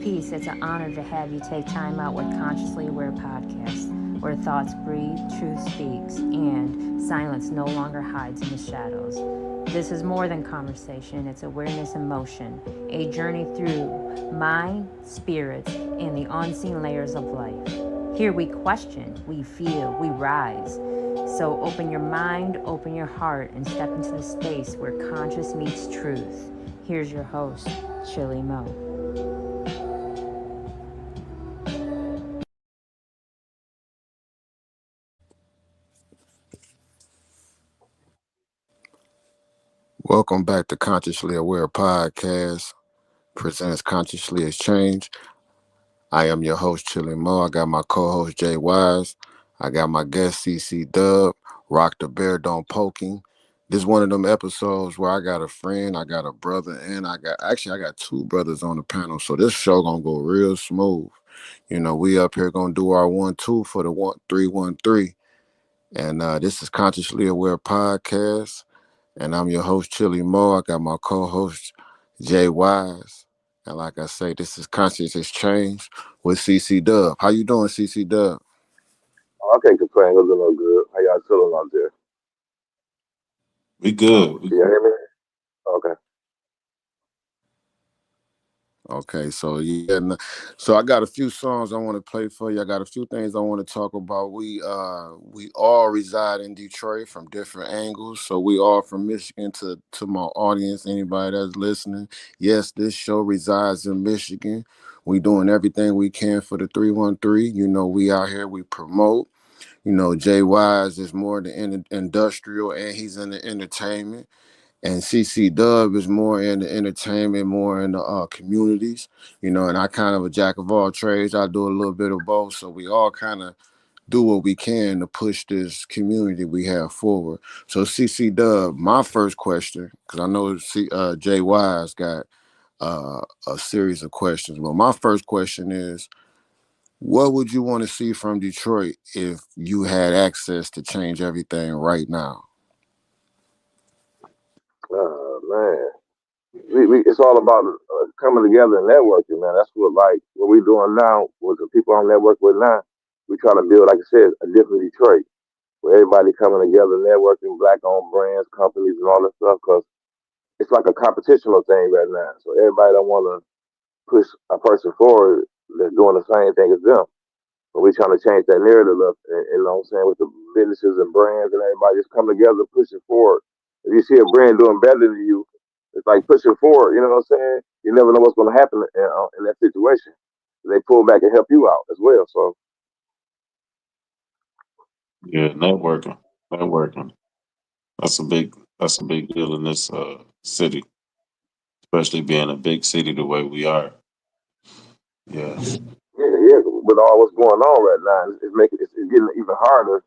Peace. It's an honor to have you take time out with Consciously Aware Podcast, where thoughts breathe, truth speaks, and silence no longer hides in the shadows. This is more than conversation, it's awareness in motion, a journey through mind, spirit, and the unseen layers of life. Here we question, we feel, we rise. So open your mind, open your heart, and step into the space where conscious meets truth. Here's your host, ChillyMoe. Welcome back to Consciously Aware Podcast, presents Consciously Exchange. I am your host, ChillyMoe. I got my co-host, JWise. I got my guest, CCW, Rock the Bear Don't Poking. This is one of them episodes where I got a friend, I got a brother, and I got two brothers on the panel, so this show gonna go real smooth. We up here gonna do our 1-2 for the 313. And this is Consciously Aware Podcast. And I'm your host, ChillyMoe. I got my co-host, JWise. And like I say, this is Conscious Exchange with CCW. How you doing, CCW? I can't complain. It was a little good. How y'all feeling out there? We good. Can you hear me? Okay. Okay, so I got a few songs I want to play for you. I got a few things I want to talk about. We all reside in Detroit from different angles. So we all from Michigan to my audience, anybody that's listening. Yes, this show resides in Michigan. We doing everything we can for the 313. We out here, we promote. Jay Wise is more the industrial and he's in the entertainment. And CC Dub is more in the entertainment, more in the communities, and I kind of a jack of all trades. I do a little bit of both. So we all kind of do what we can to push this community we have forward. So CC Dub, my first question, because I know Jay Wise got a series of questions, but my first question is, what would you want to see from Detroit if you had access to change everything right now? Man. It's all about coming together and networking, man. That's what we're doing now with the people I'm networking with now. We try to build, like I said, a different Detroit where everybody coming together, networking, black-owned brands, companies, and all that stuff. Because it's like a competitional thing right now. So everybody don't want to push a person forward that's doing the same thing as them. But we're trying to change that narrative up, and, you know what I'm saying, with the businesses and brands and everybody just come together, pushing forward. If you see a brand doing better than you, it's like pushing forward. You know what I'm saying? You never know what's going to happen in that situation. They pull back and help you out as well. So Yeah, networking. That's a big deal in this city, especially being a big city the way we are. Yeah, yeah, with all what's going on right now, it's getting even harder.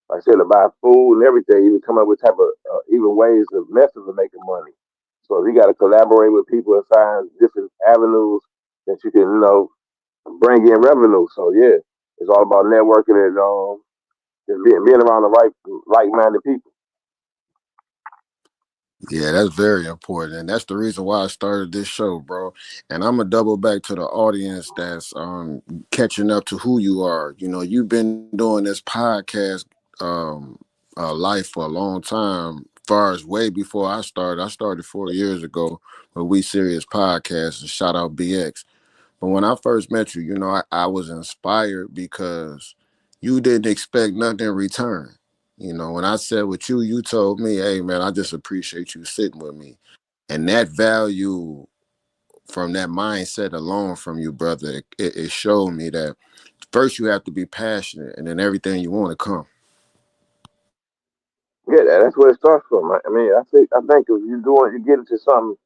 Like I said, to buy food and everything, even come up with type of even ways of methods of making money. So you got to collaborate with people and find different avenues that you can, bring in revenue. So yeah, it's all about networking and just being around the right like-minded people. Yeah, that's very important. And that's the reason why I started this show, bro. And I'm gonna double back to the audience that's catching up to who you are. You've been doing this podcast life for a long time, far as way before I started. I started 4 years ago with We Serious Podcast, and shout out BX. But when I first met you, I was inspired because you didn't expect nothing in return. When I said with you, you told me, hey, man, I just appreciate you sitting with me. And that value from that mindset alone from you, brother, it showed me that first you have to be passionate and then everything you want to come. Yeah, that's where it starts from. I mean, I think if you get into something.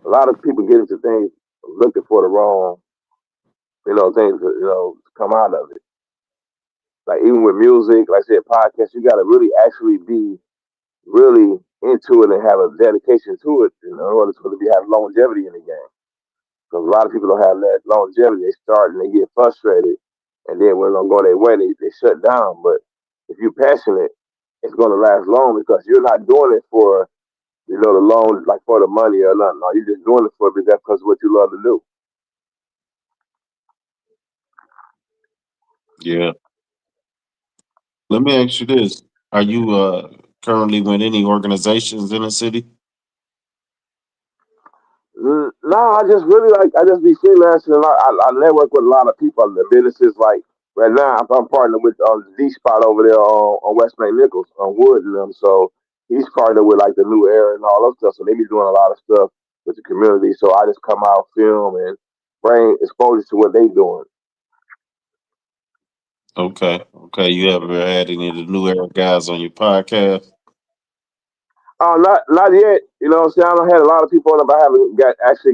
A lot of people get into things looking for the wrong, things to come out of it. Like even with music, like I said, podcasts, you got to really actually be really into it and have a dedication to it in order for it to have longevity in the game. Because a lot of people don't have that longevity. They start and they get frustrated, and then when they don't go their way, they shut down. But if you're passionate, it's going to last long because you're not doing it for the loan, like for the money or nothing. No, you're just doing it for because of what you love to do. Yeah. Let me ask you this: Are you currently with any organizations in the city? No, I just really like I just be freelancing. I network with a lot of people. The businesses like right now, I'm partnered with D Spot over there on West St. Nichols on Wood and them. So he's partnered with like the new era and all those stuff. So they be doing a lot of stuff with the community. So I just come out, film, and bring exposure to what they doing. Okay. Okay. You ever had any of the new era guys on your podcast? Not yet. You know what I'm saying? I done had a lot of people on it, but I haven't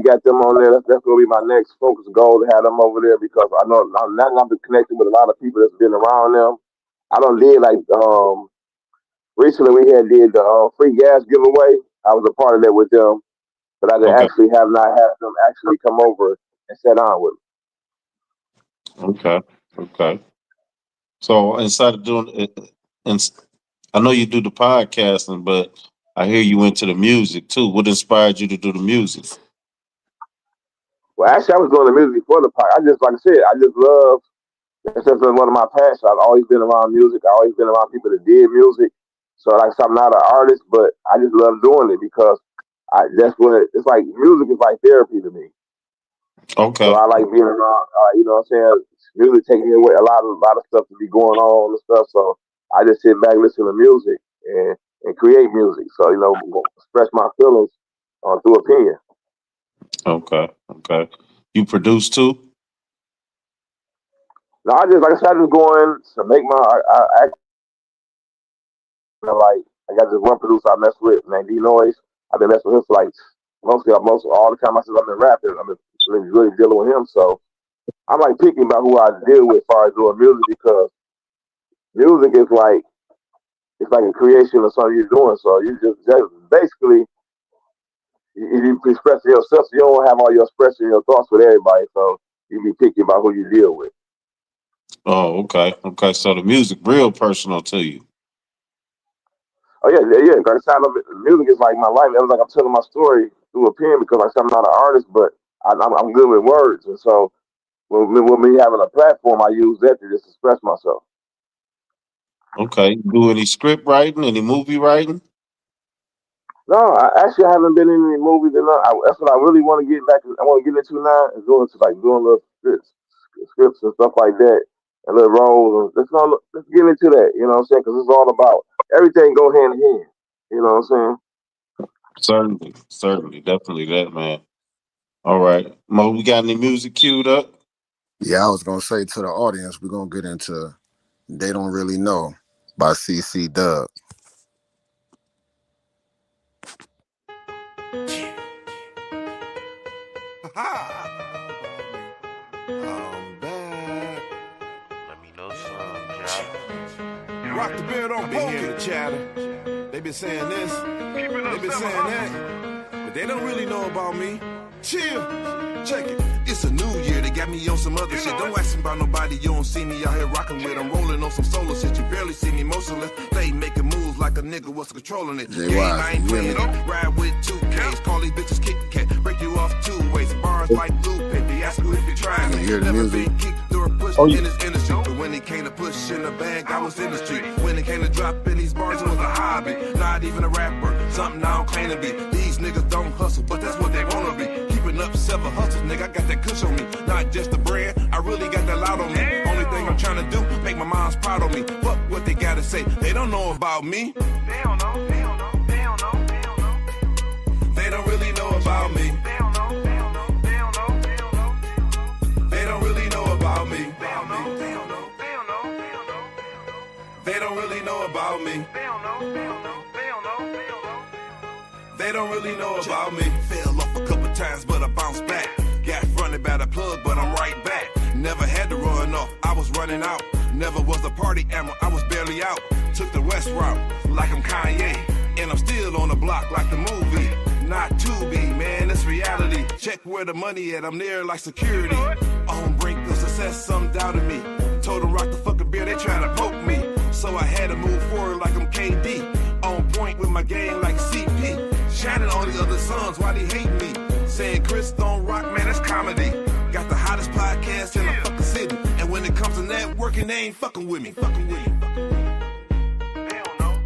got them on there. That's gonna be my next focus goal to have them over there because I know now that I've been connected with a lot of people that's been around them. I don't did like recently we had did the free gas giveaway. I was a part of that with them, but I did Okay. actually have not had them actually come over and sit down with Okay. Okay. So inside of doing it, and I know you do the podcasting, but I hear you into the music too. What inspired you to do the music? Well, actually, I was doing the music before the part. I just like I said, I just love. That's just been one of my passions. I've always been around music. I've always been around people that did music. So like, so I'm not an artist, but I just love doing it because that's what it's like. Music is like therapy to me. So Okay. I like being around. You know what I'm saying? Music taking me away a lot of stuff to be going on and stuff. So I just sit back, listen to music, and create music. So express my feelings through opinion. Okay. Okay. You produce too? No, I just like I said, I just going to make my. Like I got this one producer I mess with named D Noise. I've been messing with him for like most all the time I since I've been rapping. I've been really dealing with him. So I'm like picky about who I deal with as far as doing music because music is like it's like a creation of something you're doing. So you just basically you express yourself. So you don't have all your expression your thoughts with everybody. So you be picky about who you deal with. Oh, okay. Okay. So the music real personal to you. Oh yeah. Cause the sound of it, music is like my life. It was like I'm telling my story through a pen because like I'm not an artist, but I'm good with words, and so when me having a platform, I use that to just express myself. Okay. Do any script writing, any movie writing? No, I actually haven't been in any movies, and that's what I really want to get back. I want to get into now is going to like doing little scripts and stuff like that, and little roles. Let's get into that. You know what I'm saying? Because it's all about everything go hand in hand. You know what I'm saying? Certainly. Certainly. Definitely that, man. All right. Mo, we got any music queued up? Yeah, I was gonna say to the audience, we're gonna get into "They Don't Really Know" by CCW. I'm back. Let me know some, Josh. Rock the beard on been hearing the chatter. They been saying this, they been saying that, but they don't really know about me. Chill, check it. It's a new year, they got me on some other shit. Don't ask me about nobody, you don't see me out here rocking with. I'm rolling on some solo shit, you barely see me motionless. Play making moves like a nigga was controlling it. JWise, Game, I ain't playing you it. hear me? Ride with 2Ks, call these bitches kick cat. Break you off 2 ways, bars like Lupe. They ask you if you're trying You it. hear the Never music? been kicked or pushed Oh, yeah. in this industry. But when it came to push in the bag, I was in the street. When it came to dropping these bars, it was a hobby. Not even a rapper, something I don't claim to be. These niggas don't hustle, but that's what they wanna be. Keeping up several hustles, nigga, I got that kush on me. Not just the brand, I really got that loud on me. Only thing I'm trying to do, make my mom's proud of me. Fuck what they gotta say, they don't know about me. They don't know, they don't know, they don't know, they don't know. They don't really know about me. They don't know, they don't know, they don't know, they don't know. They don't really know about me. They don't know, they don't know, they don't know, they don't know. They don't really know about me. They don't know, they don't know, they don't know, they don't know. They don't really know about me. Fell off a couple times, but I bounced back. Got fronted by the plug, but I'm right back. Never had to run off, I was running out. Never was the party animal, I was barely out. Took the west route, like I'm Kanye. And I'm still on the block like the movie. Not to be, man, it's reality. Check where the money at, I'm there like security. On brink of success, some doubted me. Told them rock the fucking beer, they trying to poke me. So I had to move forward like I'm KD. On point with my game like C.A.P. Shining on the other sons, why they hate me? Saying Chris don't rock, man, that's comedy. Got the hottest podcast in the fucking city. And when it comes to networking, working, they ain't fucking with me. Fucking with me. They don't know.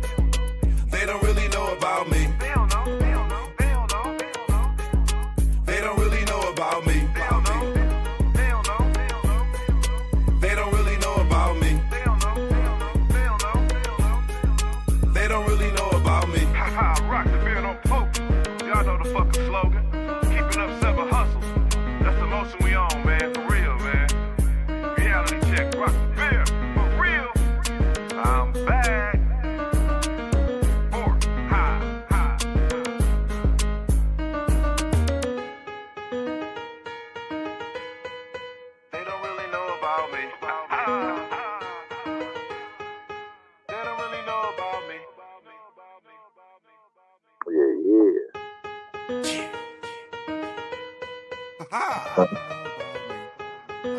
They don't really know about me. They don't know. They don't know. They don't know. They don't know. They don't really know about me. They don't know. They don't know. They don't know. They don't really know about me. They don't know. They don't know. They don't know. They don't really know about me. Haha, rock the beard on poke. Y'all know the fucking slogan. Keeping up 7 hustles. That's the motion we on, man. For real, man. Reality check. Rock the beard. For real. I'm back. For high. They don't really know about me. They don't really know about me. Yeah.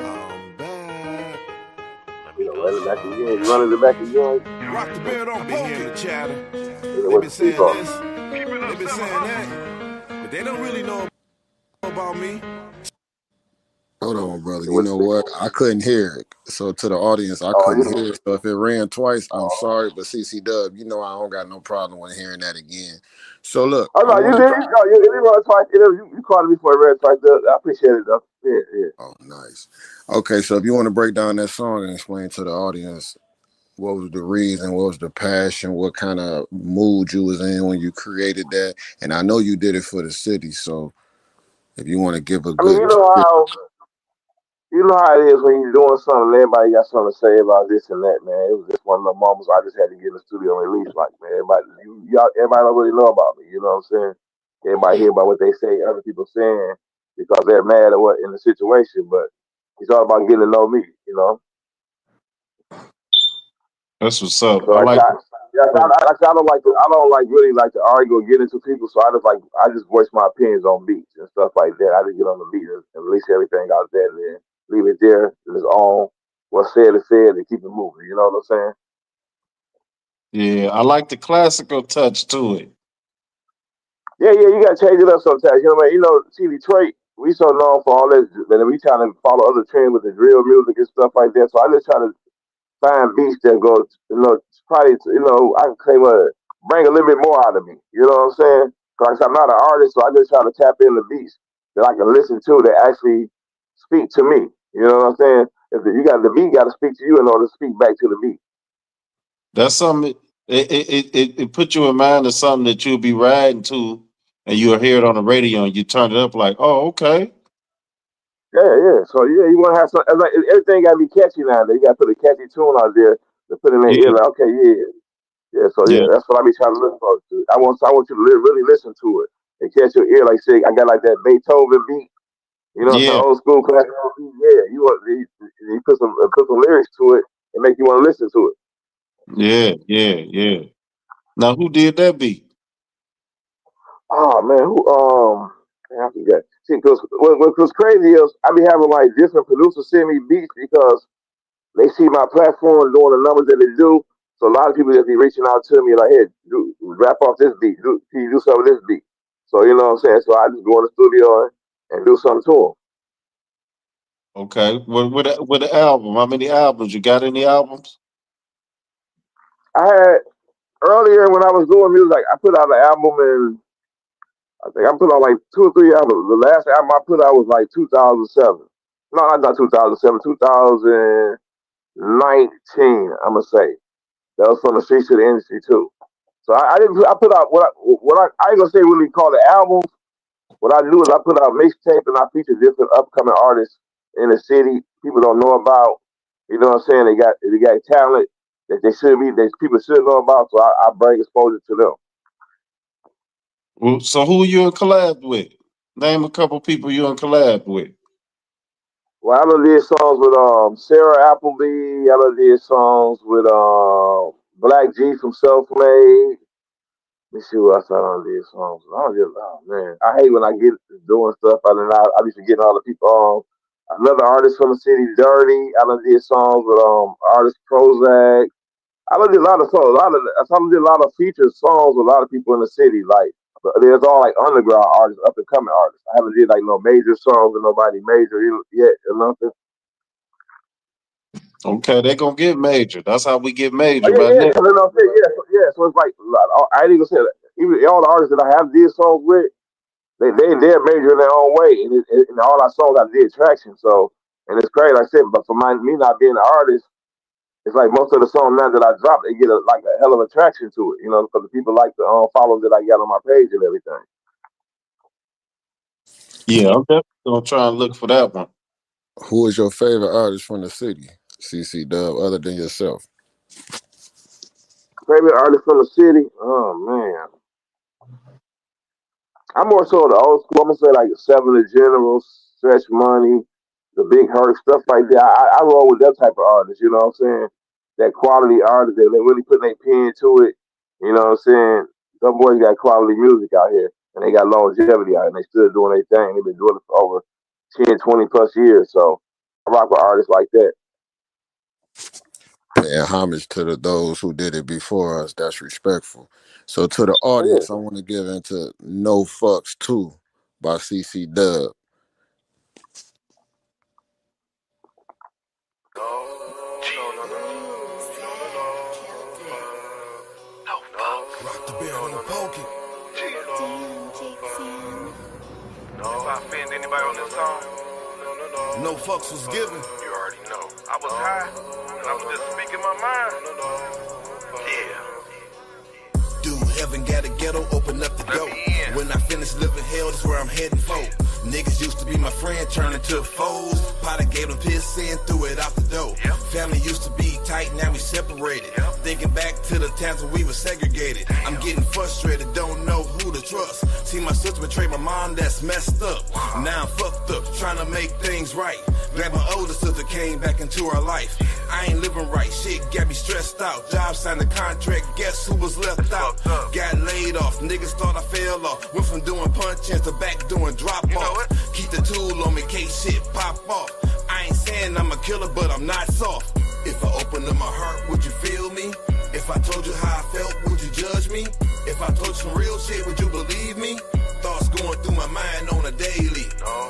I'm back. Running back again. Running it back again. Rock the beard on been hearing the chatter. You know They what been to speak saying on. this, Keeping they up been 7 saying hustles. that, but they don't really know about me. Hold on, brother. You know You what to know speak what? on. I couldn't hear it. So to the audience, I Oh, couldn't you know. hear it. So if it ran twice, I'm sorry. But CCW, you know I don't got no problem with hearing that again. So look, Oh I no, you want did. to. You run twice. You called me for a red twice. I appreciate it though. Yeah, yeah. Oh, nice. Okay, so if you want to break down that song and explain to the audience what was the reason, what was the passion, what kind of mood you was in when you created that, and I know you did it for the city. So if you want to give a I mean, good, you know how it is when you're doing something. And everybody got something to say about this and that, man. It was just one of the moments I just had to get in the studio and release. Like, man, everybody don't really know about me. You know what I'm saying? Everybody hear about what they say, other people saying because they're mad or what in the situation. But it's all about getting to know me. You know. That's what's up. So I like like I, yeah, I don't like to, I don't like really like to argue or get into people. So I just voice my opinions on beats and stuff like that. I just get on the beat and release everything out there, and then leave it there and it's on. What's said is said, and keep it moving. You know what I'm saying? yeah, I like the classical touch to it. Yeah, yeah. You gotta change it up sometimes. You know what I mean? You know, see Detroit, we so known for all this, and we trying to follow other trends with the drill music and stuff like that. So I just try to find beats that go, probably, I can claim bring a little bit more out of me. You know what I'm saying? Because I'm not an artist, so I just try to tap in the beats that I can listen to that actually speak to me. You know what I'm saying? If you got the beat, got to speak to you in order to speak back to the beat. That's something. It put you in mind of something that you'll be riding to, and you'll hear it on the radio, and you turn it up like, oh, okay, Yeah, yeah. So yeah, you want to have some. Like, everything got to be catchy now. You got to put a catchy tune out there to put in their ear. yeah, Like, okay, yeah, yeah. So yeah, yeah, that's what I be trying to look for. I want you to really listen to it and catch your ear. Like say, I got like that Beethoven beat. You know what I'm saying? yeah, Old school classical beat. Yeah, you put some lyrics to it and make you want to listen to it. yeah, yeah, yeah. Now, who did that beat? Oh man, man, I forgot. See, because what's crazy is I be having like different producers send me beats because they see my platform doing the numbers that they do. So a lot of people just be reaching out to me like, hey, rap off this beat. Can you do some of this beat? So you know what I'm saying? So I just go in the studio and do something to them. Okay, with the album. How many albums you got? Any albums? I had earlier when I was doing music, I put out an album in I think I put out like 2 or 3 albums. The last album I put out was like 2007. No, not 2007, 2019. I'm gonna say that was from the streets to the industry too. So I didn't. I put out I ain't gonna say really call it albums. What I do is I put out mixtape and I feature different upcoming artists in the city people don't know about. You know what I'm saying? They got talent that that people should know about. So I bring exposure to them. Well, so who you in collab with? Name a couple people you in collab with. Well, I done did songs with Sarah Appleby. I done did songs with Black G from Self Made. Let me see what else I done did songs. I don't just, oh man, I hate when I get doing stuff. I be forgetting all the people. Another artist from the city, Dirty. I done did songs with artist Prozac. I done did a lot of songs. I done did a lot of featured songs with a lot of people in the city. Like, but there's all like underground artists, up and coming artists. I haven't did like no major songs with nobody major yet or nothing. Okay, they gonna get major. That's how we get Oh major yeah, by yeah. next. So then I'm saying, yeah, so it's like I ain't even say that. Even all the artists that I have did songs with, they're major in their own way, and all our songs I did traction. So and it's crazy, like I said, but for me not being an artist, it's like most of the songs now that I drop, they get like a hell of a traction to it, because the people like the follows that I got on my page and everything. Yeah, I'm definitely gonna try and look for that one. Who is your favorite artist from the city, CC other than yourself? Favorite artist from the city? Oh man, I'm more so the old school. I'm gonna say like Seven the General, Stretch Money, the Big Hurt, stuff like that. I roll with that type of artist. You know what I'm saying? That quality artist that they really put their pen to it. You know what I'm saying? Some boys got quality music out here, and they got longevity out, and they still doing their thing. They've been doing it for over 10, 20 plus years. So I rock with artists like that. Paying homage to those who did it before us. That's respectful. So to the Yeah. audience, I want to give into No Fucks 2 by CC Dub. Rock the bear, don't poke it. If I offend anybody on this song, No fucks was given. you already know. I was high, and I was just speaking my mind. Yeah. Dude, heaven got a ghetto, open up the door. When I finish living hell, that's where I'm heading for. Niggas used to be my friend, turning to foes. Potter gave them piss in, threw it out the door. Family used to be tight, now we separated. Thinking back to the times when we were segregated. I'm getting frustrated, don't know who to trust. See my sister betray my mom, that's messed up. Now I'm fucked up, trying to make things right. Glad my older sister came back into our life. I ain't living right, shit got me stressed out. Job signed a contract, guess who was left out? Got laid off, niggas thought I fell off. Went from doing punch-ins to back doing drop-off. Keep the tool on me, case shit pop off. I ain't saying I'm a killer, but I'm not soft. If I opened up my heart, would you feel me? If I told you how I felt, would you judge me? If I told you some real shit, would you believe me? Thoughts going through my mind on a daily.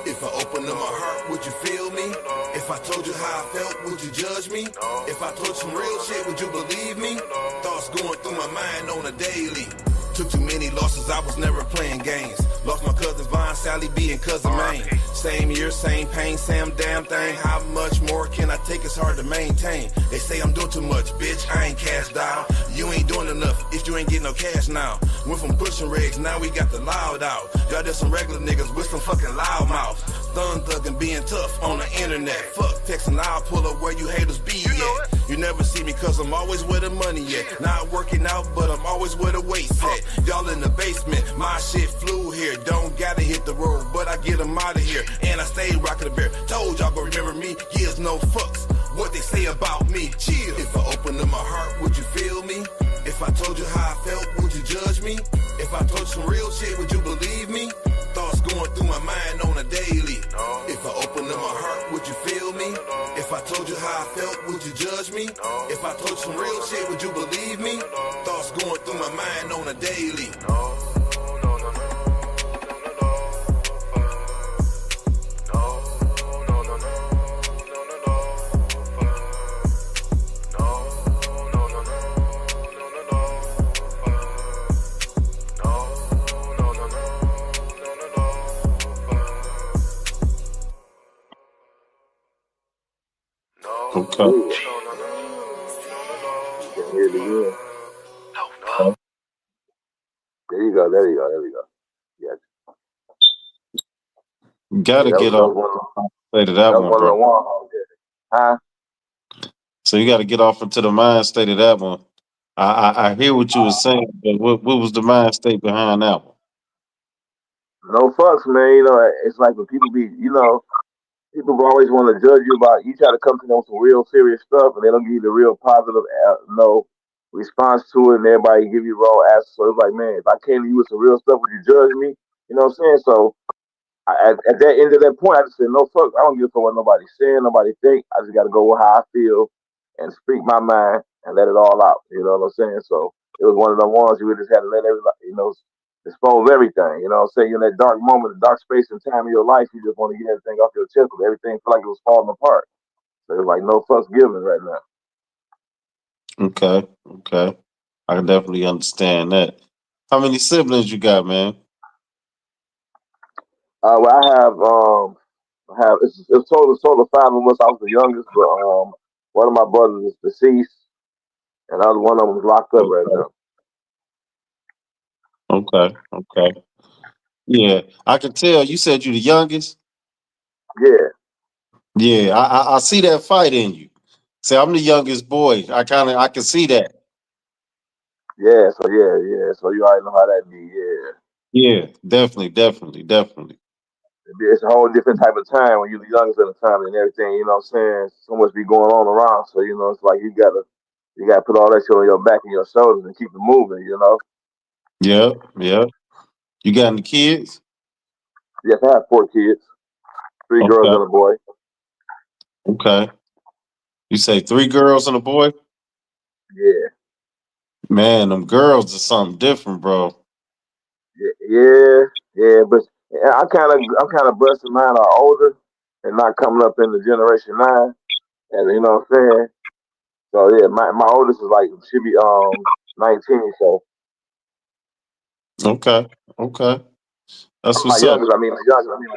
If I opened up my heart, would you feel me? If I told you how I felt, would you judge me? If I told you some real shit, would you believe me? Thoughts going through my mind on a daily. Took too many losses, I was never playing games. Lost my cousin Vaughn, Sally B, and cousin Maine. Same year, same pain, same damn thing. How much more can I take? It's hard to maintain. They say I'm doing too much, bitch, I ain't cashed out. You ain't doing enough if you ain't getting no cash now. Went from pushing rigs, now we got the loud out. Y'all just some regular niggas with some fucking loud mouth. Thun thuggin' being tough on the internet. Fuck texting, I'll pull up where you haters be at. You never see me cause I'm always where the money at. Not working out, but I'm always where the weight's at. Y'all in the basement, my shit flew here. Don't gotta hit the road, but I get them out of here. And I stay rocking the bear. Told y'all gon' remember me, years no fucks. What they say about me, chill. If I opened up my heart, would you feel me? If I told you how I felt, would you judge me? If I told you some real shit, would you believe me? Thoughts going through my mind on a daily. If I opened up my heart, would you feel me? If I told you how I felt, would you judge me? If I told you some real shit, would you believe me? Thoughts going through my mind on a daily. Okay. You can hear it again. There you go, there you go, there we go. Yeah, You gotta that was, get that off was one of state of that that was one, one of bro. the ones. Huh? So you gotta get off into the mind state of that one. I hear what you were saying, but what was the mind state behind that one? No fucks, man. It's like when people be, people always want to judge you about. You try to come to them with some real serious stuff, and they don't give you the real positive, no response to it, and everybody give you raw answers. So it's like, man, if I came to you with some real stuff, would you judge me? You know what I'm saying? So at that end of that point, I just said, no fuck. I don't give a fuck what nobody saying, nobody think. I just got to go with how I feel and speak my mind and let it all out. You know what I'm saying? So it was one of the ones you just had to let everybody, expose everything. You know what I'm saying? In that dark moment, the dark space and time of your life, you just want to get everything off your chest because everything feel like it was falling apart. So it's like no fuss given right now. Okay. Okay. I can definitely understand that. How many siblings you got, man? Well, I have it's total five of us. I was the youngest, but one of my brothers is deceased, and the other one of them is locked up right Okay. now. Okay. Okay. Yeah. I can tell you said you the youngest. Yeah, Yeah, I see that fight in you. Say I'm the youngest boy. I can see that. yeah. So yeah. So you already know how that be. Yeah, Yeah, definitely, definitely, definitely. it's a whole different type of time when you're the youngest in the family and everything. You know what I'm saying? So much be going on around. So it's like you gotta put all that shit on your back and your shoulders and keep it moving. Yep, yep. You got any kids? Yes, I have four kids, three girls Okay, and a boy. okay. You say three girls and a boy? Yeah, Man, them girls is something different, bro. yeah. But I'm kind of blessed that mine are older and not coming up in the generation nine. And you know what I'm saying? So yeah, my oldest is like she be 19. So Okay, okay. That's my what's up. youngest, my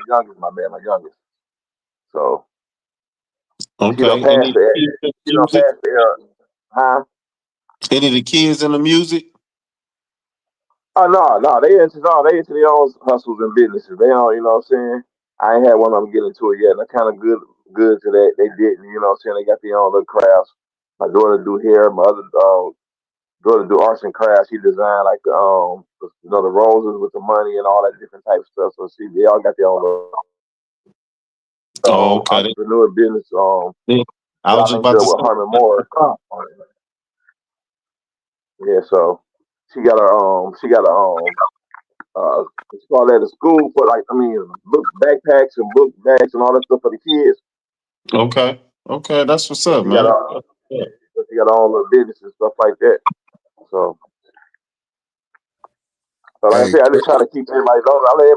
youngest, my bad, my youngest. So she don't Okay. pass the Kids in she the don't music? pass the era. Huh? Any of the kids in the music? Oh no, they into their own hustles and businesses. They don't, you know what I'm saying? I ain't had one of them get into it yet, and I kind of good to that. They didn't, you know what I'm saying? They got their own little crafts. My daughter do hair. My other daughter do arts and crafts. She designed like the roses with the money and all that different type of stuff. So see, they all got their own little Oh, okay. entrepreneur business. I was Job just ain't about good to with say. Herman Moore. Yeah, so she got a it's called at a school for like book backpacks and book bags and all that stuff for the kids. Okay, okay. That's what's So up, man. That's what's up. she got her own little business and stuff like that. So like I Hey, said, I just try to keep everybody. I let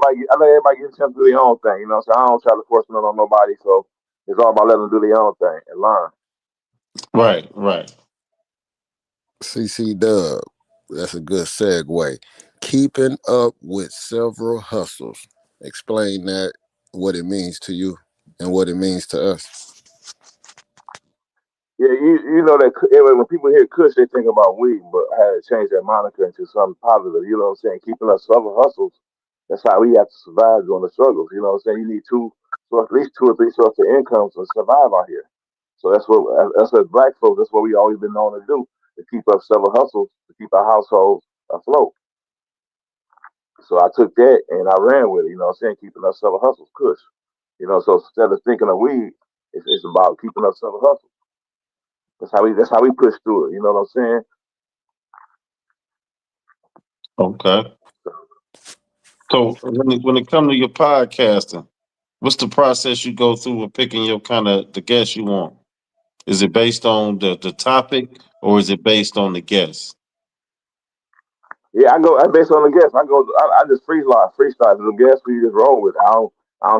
everybody get a chance to do their own thing. You know, so I don't try to force nothing on nobody. So it's all about letting them do their own thing and learn. Right, right. CC Dub, that's a good segue. Keeping up with several hustles. Explain that, what it means to you and what it means to us. Yeah, you know that when people hear Kush, they think about weed, but I had to change that moniker into something positive. You know what I'm saying? Keeping us other hustles. That's how we have to survive during the struggles. You know what I'm saying? You need so at least two or three sources of income to survive out here. So that's what black folks. That's what we always been known to do, to keep up several hustles to keep our households afloat. So I took that and I ran with it. You know what I'm saying? Keeping up several hustles, Kush. So instead of thinking of weed, it's about keeping up several hustles. That's how we push through it. You know what I'm saying? Okay. So when it comes to your podcasting, what's the process you go through with picking your kind of the guests you want? Is it based on the topic or is it based on the guest? Yeah, I go. I based on the guest. I just freestyle. The guest we just roll with. I don't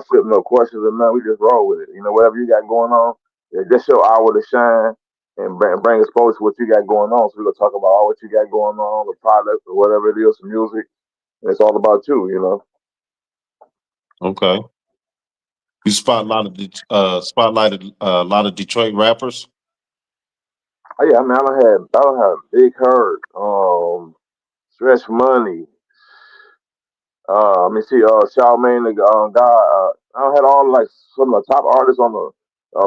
slip no questions or nothing. We just roll with it. Whatever you got going on, just your hour to shine and bring exposure to what you got going on. So we're gonna talk about all what you got going on, the product or whatever it is, the music. And it's all about you. Okay. You spotlighted a lot of Detroit rappers. Oh yeah, I mean, I don't have Big Hurt, Stretch Money. Let me see, Charlamagne the guy. I had all like some of the top artists on the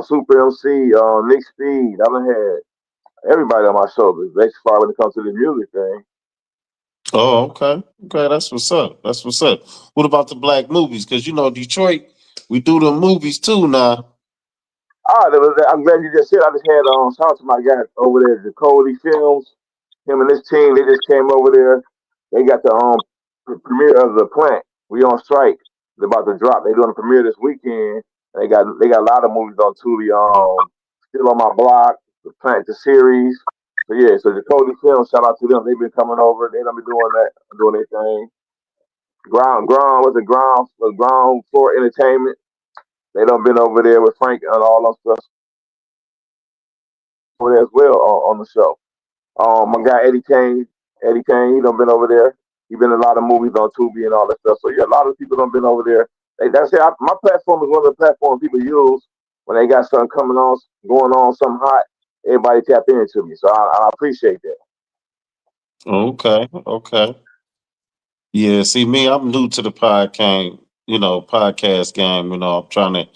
Super MC, Nick Speed. I done had everybody on my show, but basically far when it comes to the music thing. Oh, okay. Okay, that's what's up. That's what's up. What about the black movies? Because Detroit, we do the movies too now. I'm glad you just said. I just had shout out to my guy over there, the Cody Films. Him and his team, they just came over there. They got the premiere of the plant. We on strike. They're about to drop. They doing the premiere this weekend. They got a lot of movies on Tubi. Still on my block. The plant, the series. So yeah, so the Cody Films, shout out to them. They've been coming over. They done been doing that, doing their thing. Ground floor entertainment. They done been over there with Frank and all them stuff. over there as well on the show. My guy Eddie Kane, he done been over there. He been in a lot of movies on Tubi and all that stuff. So yeah, a lot of people done been over there. That's it. My platform is one of the platforms people use when they got something coming on, going on, something hot. Everybody tap into me, so I appreciate that. Okay, okay. Yeah, see me, I'm new to the podcast game. I'm trying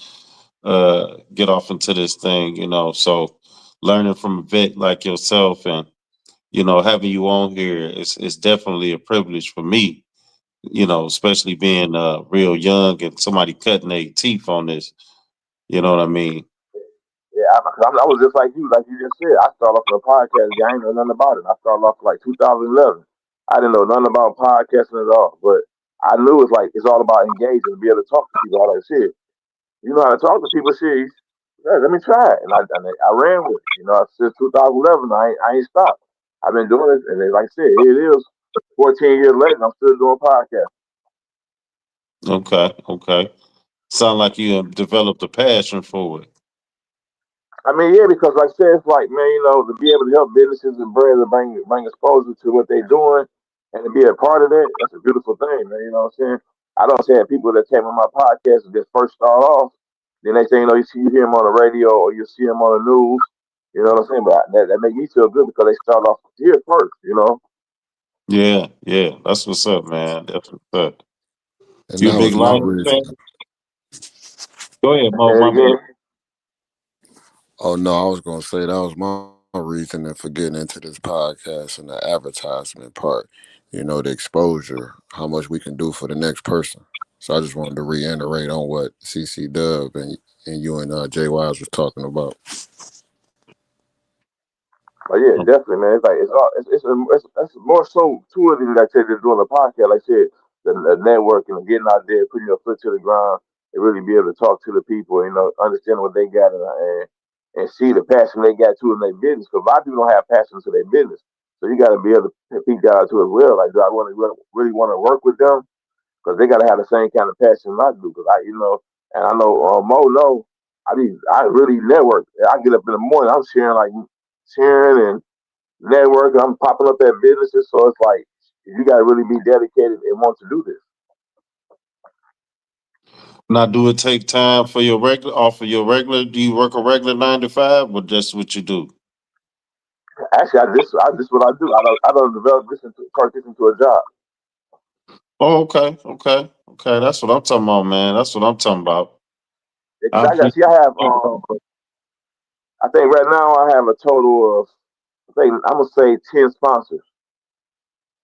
to get off into this thing, so learning from a vet like yourself and having you on here is definitely a privilege for me, especially being real young and somebody cutting their teeth on this. You know what I mean? Yeah, I was just like you just said. I started off in a podcast game. I ain't know nothing about it. I started off like 2011. I didn't know nothing about podcasting at all, but I knew it's all about engaging, to be able to talk to people. All that shit. You know how to talk to people. Shit, yeah, let me try it, and I ran with it. Since 2011, I ain't stopped. I've been doing it, and like I said, here it is. 14 years later, I'm still doing podcasts. Okay, okay. Sound like you have developed a passion for it. I mean, yeah, because like I said, it's like, man, to be able to help businesses and brands and bring exposure to what they're doing and to be a part of that, that's a beautiful thing, man. You know what I'm saying? I don't say people that came on my podcast and just first start off, then they say, you hear them on the radio or you see them on the news. You know what I'm saying? But that make me feel good because they start off here first. Yeah, yeah. That's what's up, man. That's what's up. And You a that big was my Lions reason. fan? Go ahead, I Mo. say it My bad. again. Oh no, I was gonna say that was my reasoning for getting into this podcast and the advertisement part. The exposure, how much we can do for the next person. So I just wanted to reiterate on what CC Dub and you and JWise was talking about. But yeah, definitely, man. It's like it's all it's more so to it than like I said, just doing a podcast. Like I said, the networking and getting out there, putting your foot to the ground, and really be able to talk to the people, understand what they got and see the passion they got to in their business. Because a lot of people don't have passion to their business, so you got to be able to peek that out to as well. Like, do I want to really want to work with them? Because they got to have the same kind of passion I do. Because and I know Mo know. I really network. I get up in the morning, I'm sharing and network. I'm popping up at businesses, so it's like you got to really be dedicated and want to do this. Now, do it take time for your regular off of your regular? Do you work a regular 9 to 5, or just what you do? Actually, I this what I do. I don't develop this into turn this into a job. Oh, okay, okay, okay. That's what I'm talking about, man. That's what I'm talking about. Because I I got appreciate see, I think right now I have a total of I think I'm gonna say 10 sponsors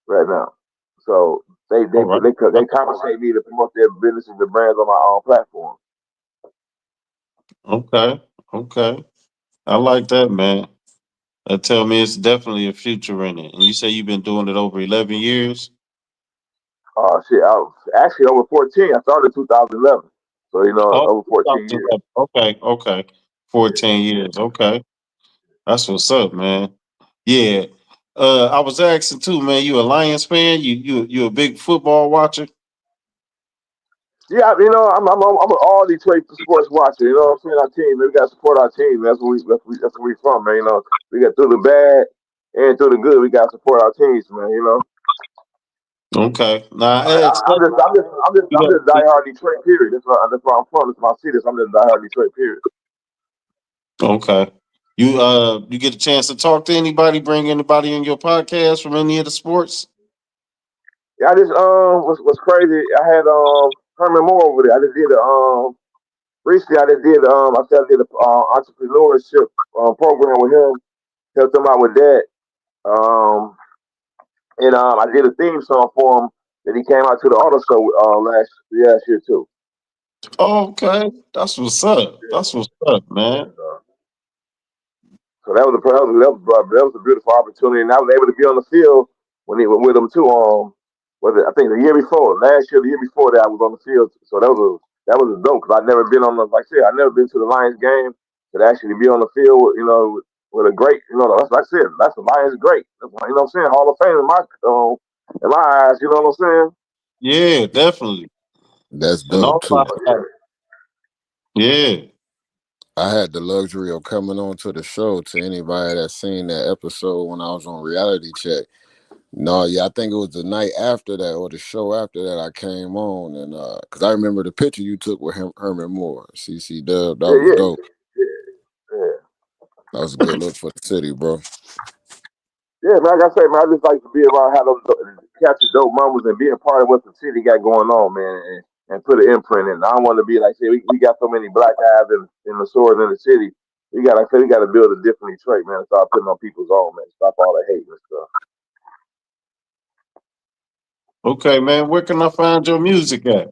right now. So they they All right. they they compensate me to promote their businesses and brands on my own platform. Okay, okay. I like that, man. That tell me it's definitely a future in it. And you say you've been doing it over 11 years? Shit, I was actually over 14. I started in 2011, so Oh, over 14 years. okay, okay. 14 years. Okay. That's what's up, man. Yeah. I was asking too, man, you a Lions fan? You a big football watcher? Yeah, I'm an all Detroit sports watcher. You know what I'm saying? Our team, man, we got to support our team. That's where we from, man. We got through the bad and through the good. We got to support our teams, man. Okay. Now I, I I, asked I'm that just, I'm just, I'm just, you I'm got just diehard Detroit. Period. That's where I'm from. That's my city. So I'm just diehard Detroit. Period. okay. You get a chance to talk to anybody, bring anybody in your podcast from any of the sports? Yeah, I just was crazy. I had Herman Moore over there. I just did recently. I did a entrepreneurship program with him. Helped him out with that. Um, And I did a theme song for him that he came out to the auto show last year too. Oh, okay. That's what's up. That's what's up, man. So that was a beautiful opportunity, and I was able to be on the field when he was with him too. I think the year before, last year, the year before that, I was on the field. So that was a dope because I'd never been on the like I said, I never been to the Lions game, but actually be on the field, with a great, that's like I said, that's the Lions great. You know what I'm saying? Hall of Fame in my eyes. You know what I'm saying? Yeah, definitely. That's And dope all too. So, about yeah. yeah. I had the luxury of coming on to the show. To anybody that seen that episode when I was on Reality Check. No, yeah, I think it was the night after that or the show after that I came on, and because I remember the picture you took with Herman Moore, CCW, that Yeah, was yeah, dope. yeah. That was a good look for the city, bro. Yeah, man, like I say, man, I just like to be around, have those capture dope moments and be a part of what the city got going on, man, and put an imprint in. I don't want to be like, say, we got so many black eyes in the stores in the city. We got, like I said, we got to build a different Detroit, man, and start putting on people's own, man. Stop all the hate and stuff. Okay, man. Where can I find your music at?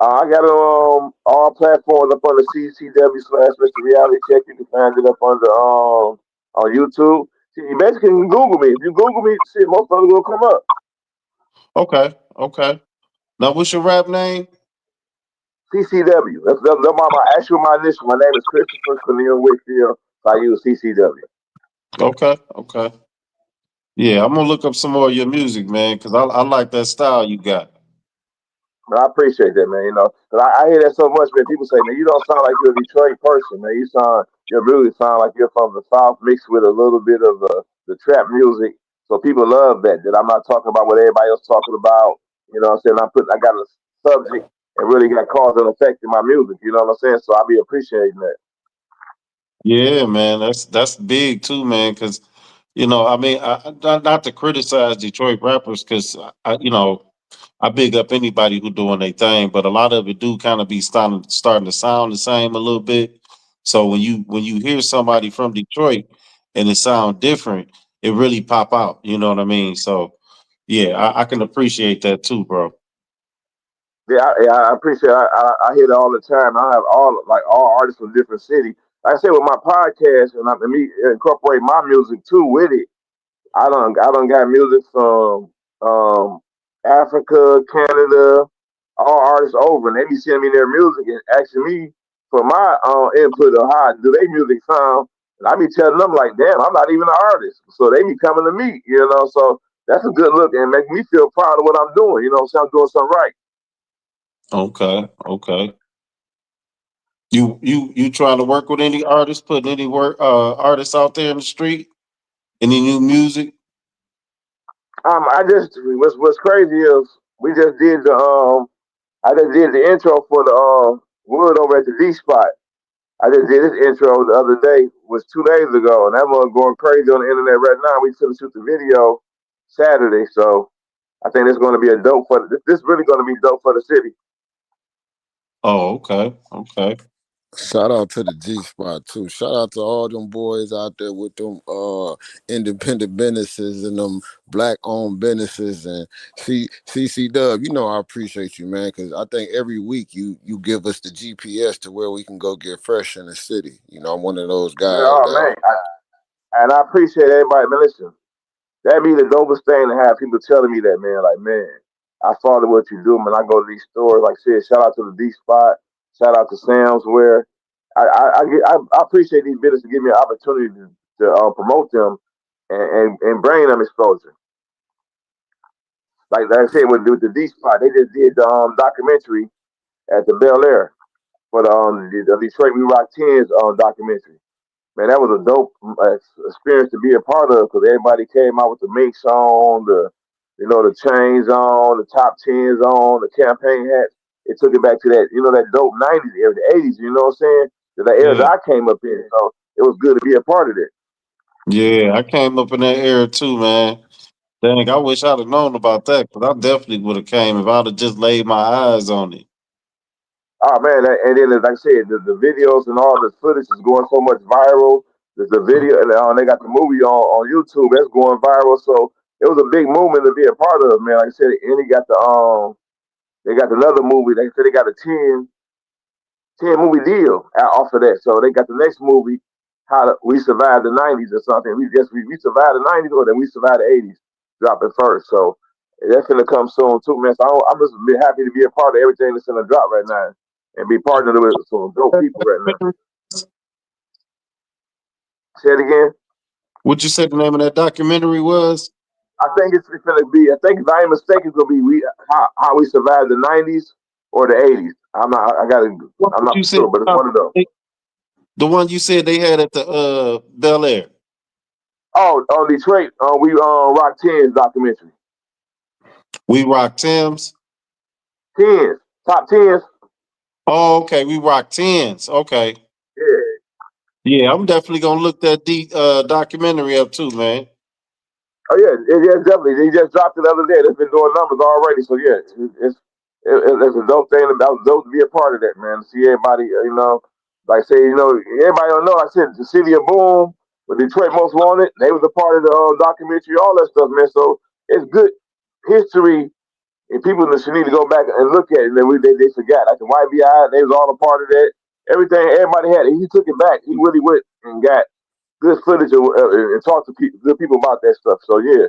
I got it on all platforms up on the CCW slash Mr. Reality Check. You can find it up under on YouTube. See, you basically can Google me. If you Google me, shit, most of it will come up. Okay, okay. Now, what's your rap name? CCW. That's my initial. My name is Christopher Cornel Whitfield. So I use CCW. Okay, okay. Yeah, I'm gonna look up some more of your music, man, because I like that style you got. But I appreciate that, man. You know, 'cause I hear that so much, man. People say, man, you don't sound like you're a Detroit person, man. Your music sound like you're from the South mixed with a little bit of the trap music. So people love that. That I'm not talking about what everybody else talking about. You know what I'm saying? I got a subject and really got cause and effect in my music. You know what I'm saying? So I be appreciating that. Yeah, man, that's big too, man. Because I mean, not to criticize Detroit rappers, because I big up anybody who doing their thing, but a lot of it do kind of be starting to sound the same a little bit. So when you hear somebody from Detroit and it sound different, it really pop out. You know what I mean? So yeah, I can appreciate that too, bro. Yeah, I appreciate. I hear that all the time. I have all artists from different cities. Like I said with my podcast, and me incorporate my music too with it. I don't got music from um, Africa, Canada, all artists over, and they be sending me their music and asking me for my input of how do they music sound. And I be telling them like, damn, I'm not even an artist, so they be coming to me, you know. So that's a good look and make me feel proud of what I'm doing, you know. So I'm doing something right. Okay, okay. You trying to work with any artists, putting any work artists out there in the street? Any new music? I just what's crazy is we just did the I just did the intro for the Wood over at the D spot. I just did this intro the other day, was 2 days ago, and that one going crazy on the internet right now. We still shoot the video Saturday, so I think it's going to be a dope for this. Really going to be dope for the city. Oh, okay, okay. Shout out to the G Spot too. Shout out to all them boys out there with them independent businesses and them black owned businesses and CCW. You know I appreciate you, man, because I think every week you give us the GPS to where we can go get fresh in the city. You know I'm one of those Man, guys oh that man, and I appreciate everybody. Man, listen, that be the dopest thing to have people telling me that, man. Like, man, I follow what you do, man. I go to these stores. Like I said, shout out to the D Spot. Shout out to Sam's. Where I appreciate these businesses to give me an opportunity to promote them and bring them exposure. Like I said, with the D Spot, they just did the documentary at the Bel Air for the Detroit We Rock 10's documentary. Man, that was a dope experience to be a part of because everybody came out with the minks on, the chains on, the top tens on, the campaign hats. It took it back to that dope '90s era, the '80s. You know what I'm saying? The era Yeah, that I came up in. So it was good to be a part of it. yeah. I came up in that era too, man. Dang, I wish I'd have known about that because I definitely would have came if I'd have just laid my eyes on it. Oh man, and then like I said, the videos and all the footage is going so much viral. The video and they got the movie on YouTube that's going viral. So it was a big movement to be a part of, man. Like I said, and they got another movie. They said they got a 10 movie deal off of that. So they got the next movie, We Survived the '90s or something. We survived the '90s or then we survived the '80s, dropping first. So that's gonna come soon too, man. So I'm just be happy to be a part of everything that's gonna drop right now and be partnered with some dope people right now. Say it again. What you said the name of that documentary was? I think it's gonna be. I think if I ain't mistaken, it's gonna be how we survived the '90s or the '80s. I'm not. I got to. What I'm not you for said? sure, but it's one of those. The one you said they had at the Bel Air. Oh, Detroit. We Rock Tens documentary. We Rock Tim's. Tens, top tens. Oh, okay. We Rock Tens. Okay. Yeah. Yeah, I'm definitely gonna look that documentary up too, man. Oh yeah, definitely. They just dropped it the other day. It's been doing numbers already. So yeah, it's a dope thing. About dope to be a part of that, man. To see everybody, like say, everybody don't know. I said the city of Boom, with Detroit Most Wanted. They was a part of the documentary, all that stuff, man. So it's good history, and people should need to go back and look at it. And then they forgot. Like the YBI, they was all a part of that. Everything everybody had, he took it back. He really went and got good footage and talk to good people about that stuff. So yeah,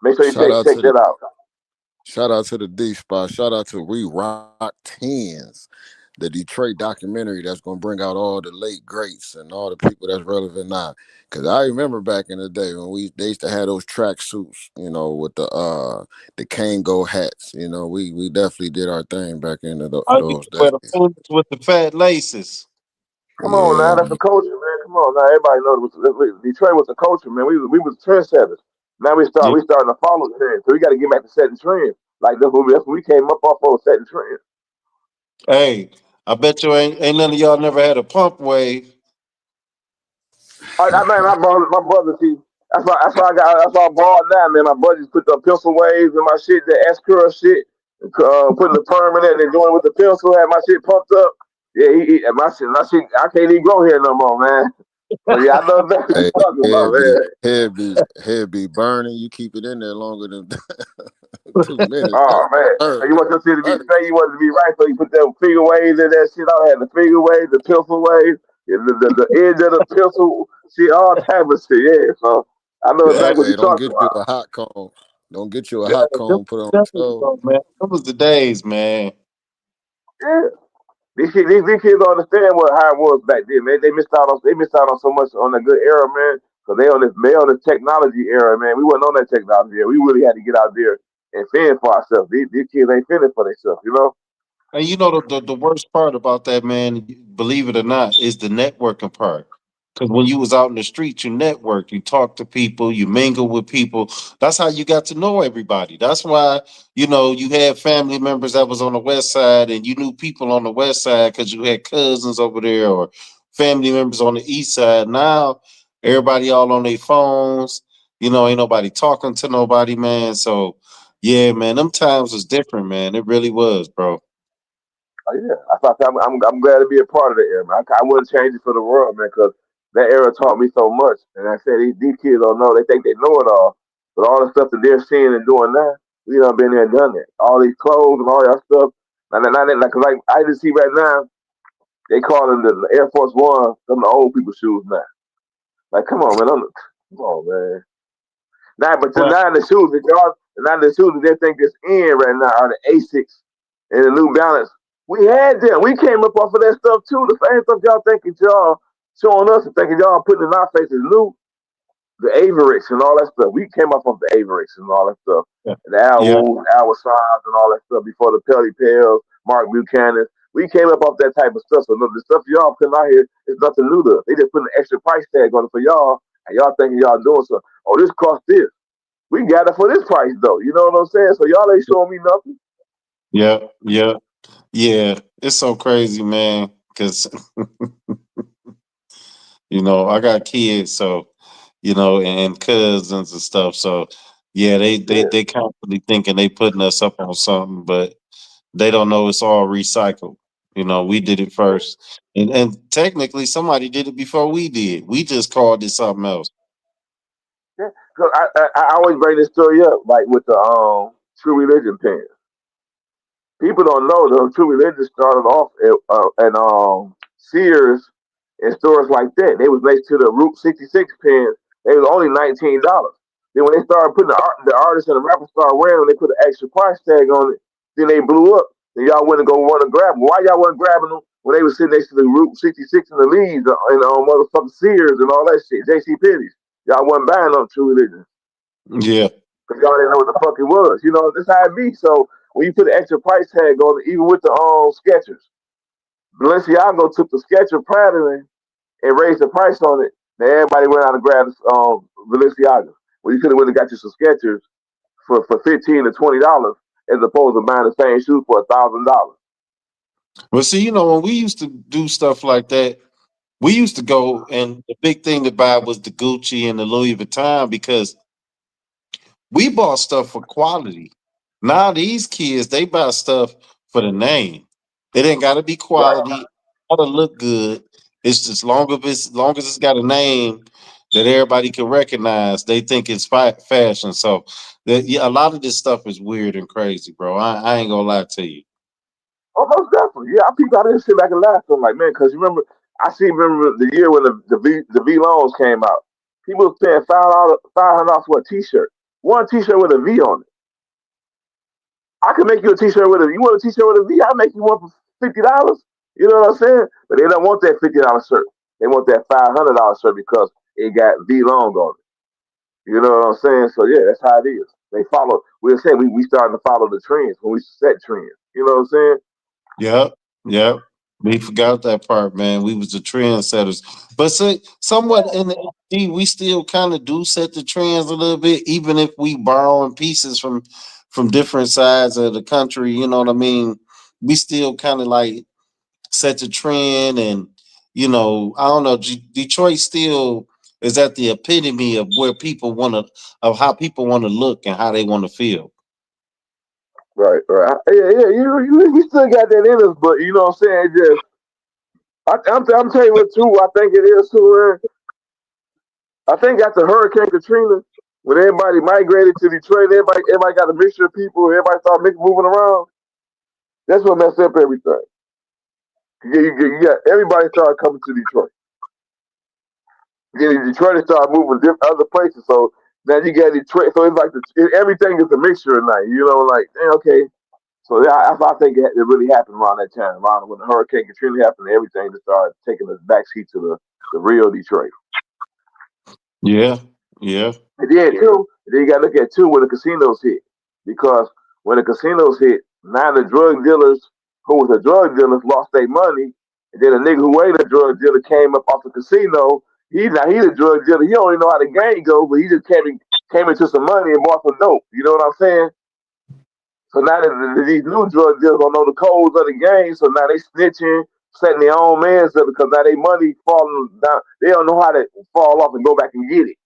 make sure you Shout out check to the that out. Shout out to the D spot. Shout out to We Rock Tens, the Detroit documentary that's gonna bring out all the late greats and all the people that's relevant now. Cause I remember back in the day when they used to have those track suits, with the Kango hats. We definitely did our thing back in I used those to wear the days. boots with the fat laces. Come on now, Yeah, that's the culture, man. Come on now, everybody knows Detroit was the culture, man. We was trendsetters. Now Yeah. we starting to follow trends, so we got to get back to setting trends. Like that's what we came up off of setting trends. Hey, I bet you ain't none of y'all never had a pump wave. I man, my brother, see, that's why I bought now, man. My brother just put the pencil waves and my shit, the S curl shit, putting the perm in it and doing it with the pencil, had my shit pumped up. Yeah, my shit, I can't even grow here no more, man. So yeah, I know exactly what hey, you're talking about, man. head be burning. You keep it in there longer than 2 minutes. Oh man, so Burn, you want your shit to be burn. straight, you want it to be right, so you put them finger waves in that shit. I had the finger waves, the pencil waves, the edge of the pencil, shit, all type of shit. Yeah, so I know Yeah, exactly what Hey, you're don't talking get you about. a hot comb. Don't get you a yeah, hot them comb. Put on was the stove. man. Them was the days, man. Yeah, these kids don't understand how it was back then, man. They missed out on so much on a good era, man. Cause they on this technology era, man. We wasn't on that technology era. We really had to get out there and fend for ourselves. These kids ain't fending for themselves, you know. And you know the worst part about that, man, believe it or not, is the networking part. Because when you was out in the street, you network, you talk to people, you mingle with people. That's how you got to know everybody. That's why you had family members that was on the west side, and you knew people on the west side because you had cousins over there or family members on the east side. Now everybody all on their phones. Ain't nobody talking to nobody, man. So yeah, man, them times was different, man. It really was, bro. Oh, yeah, I'm glad to be a part of the era, man. I wouldn't change it for the world, man, because that era taught me so much. And I said these kids don't know; they think they know it all, but all the stuff that they're seeing and doing now, we done been there and done that. All these clothes and all that stuff. Like I just see right now, they call them the Air Force One, them the old people shoes now. Like, come on, man, come on, man. Well, Now the shoes that they think is in right now are the Asics and the New Balance. We had them. We came up off of that stuff too. The same stuff y'all thinking y'all showing us and thinking y'all putting in our faces new. The Avericks and all that stuff. We came up off the Avericks and all that stuff. yeah, And the yeah. Al Signs and all that stuff before the Pelly Pals, Mark Buchanan. We came up off that type of stuff. So the stuff y'all putting out here is nothing new to us. They just putting an extra price tag on it for y'all, and y'all thinking y'all doing something. Oh, this cost this. We got it for this price though. You know what I'm saying? So y'all ain't showing me nothing. Yeah, yeah, yeah. It's so crazy, man. Because I got kids, so and cousins and stuff. So yeah, Yeah, they constantly thinking they putting us up on something, but they don't know it's all recycled. We did it first, and technically somebody did it before we did. We just called it something else. yeah. Cause I always bring this story up, like with the True Religion pen. People don't know the True Religion started off at Sears and stores like that. They was next to the Route 66 pens. They was only $19. Then when they started putting the artists and the rappers started wearing them, they put an extra price tag on it. Then they blew up. Then y'all wouldn't go want to grab them. Why y'all wasn't grabbing them when they was sitting next to the Route 66 and the Leeds and motherfucking Sears and all that shit? JC Penney's. Y'all wasn't buying no True Religion Yeah, because y'all didn't know what the fuck it was. That's how it be. So when you put an extra price tag on it, even with the Skechers, Balenciaga took the Sketcher pattern and raised the price on it. Now everybody went out and grabbed Balenciaga. Well, you could have went and got you some Skechers for $15 to $20 as opposed to buying the same shoes for $1,000. Well, see, when we used to do stuff like that, we used to go, and the big thing to buy was the Gucci and the Louis Vuitton because we bought stuff for quality. Now these kids, they buy stuff for the name. It ain't got to be Right. quality. Got to look good. It's just long as it's got a name that everybody can recognize. They think it's fashion. So yeah, a lot of this stuff is weird and crazy, bro. I ain't gonna lie to you. Oh, most definitely. Yeah, I didn't sit back and laugh. I'm like, man, because you remember, remember the year when the V loans came out. People was paying $500 for a T-shirt. One T-shirt with a V on it. I can make you a T-shirt with a. You want a T-shirt with a V? I'll make you one for $50. You know what I'm saying? But they don't want that $50 shirt. They want that $500 shirt because it got V long on it. You know what I'm saying? So yeah, that's how it is. They follow. We were saying we starting to follow the trends when we set trends. You know what I'm saying? Yep, yep. We forgot that part, man. We was the trendsetters, but somewhat in the HD, we still kind of do set the trends a little bit, even if we borrowing pieces from different sides of the country. You know what I mean? We still kind of like set the trend, and I don't know. Detroit still is at the epitome of where people want to, of how people want to look and how they want to feel. Right, right. Yeah, yeah. You still got that in us, but you know what I'm saying? Just I'm telling you what too. I think it is too. I think after Hurricane Katrina, when everybody migrated to Detroit, everybody got a mixture of people. Everybody started moving around. That's what messed up everything. You got everybody started coming to Detroit. Yeah, Detroit started moving different other places. So now you got Detroit. So it's like everything is a mixture at night. You know, like okay. So yeah, I think it really happened around that time, around when the Hurricane Katrina happened. Everything just started taking a backseat to the real Detroit. Yeah, yeah, And then you got to look at too when the casinos hit, because when the casinos hit, now the drug dealers who was the drug dealers lost their money, and then a nigga who ain't a drug dealer came up off the casino. He's a drug dealer. He don't even know how the game goes, but he just came into some money and bought some dope. You know what I'm saying? So now that these new drug dealers don't know the codes of the game, so now they snitching, setting their own mans up because now their money falling down. They don't know how to fall off and go back and get it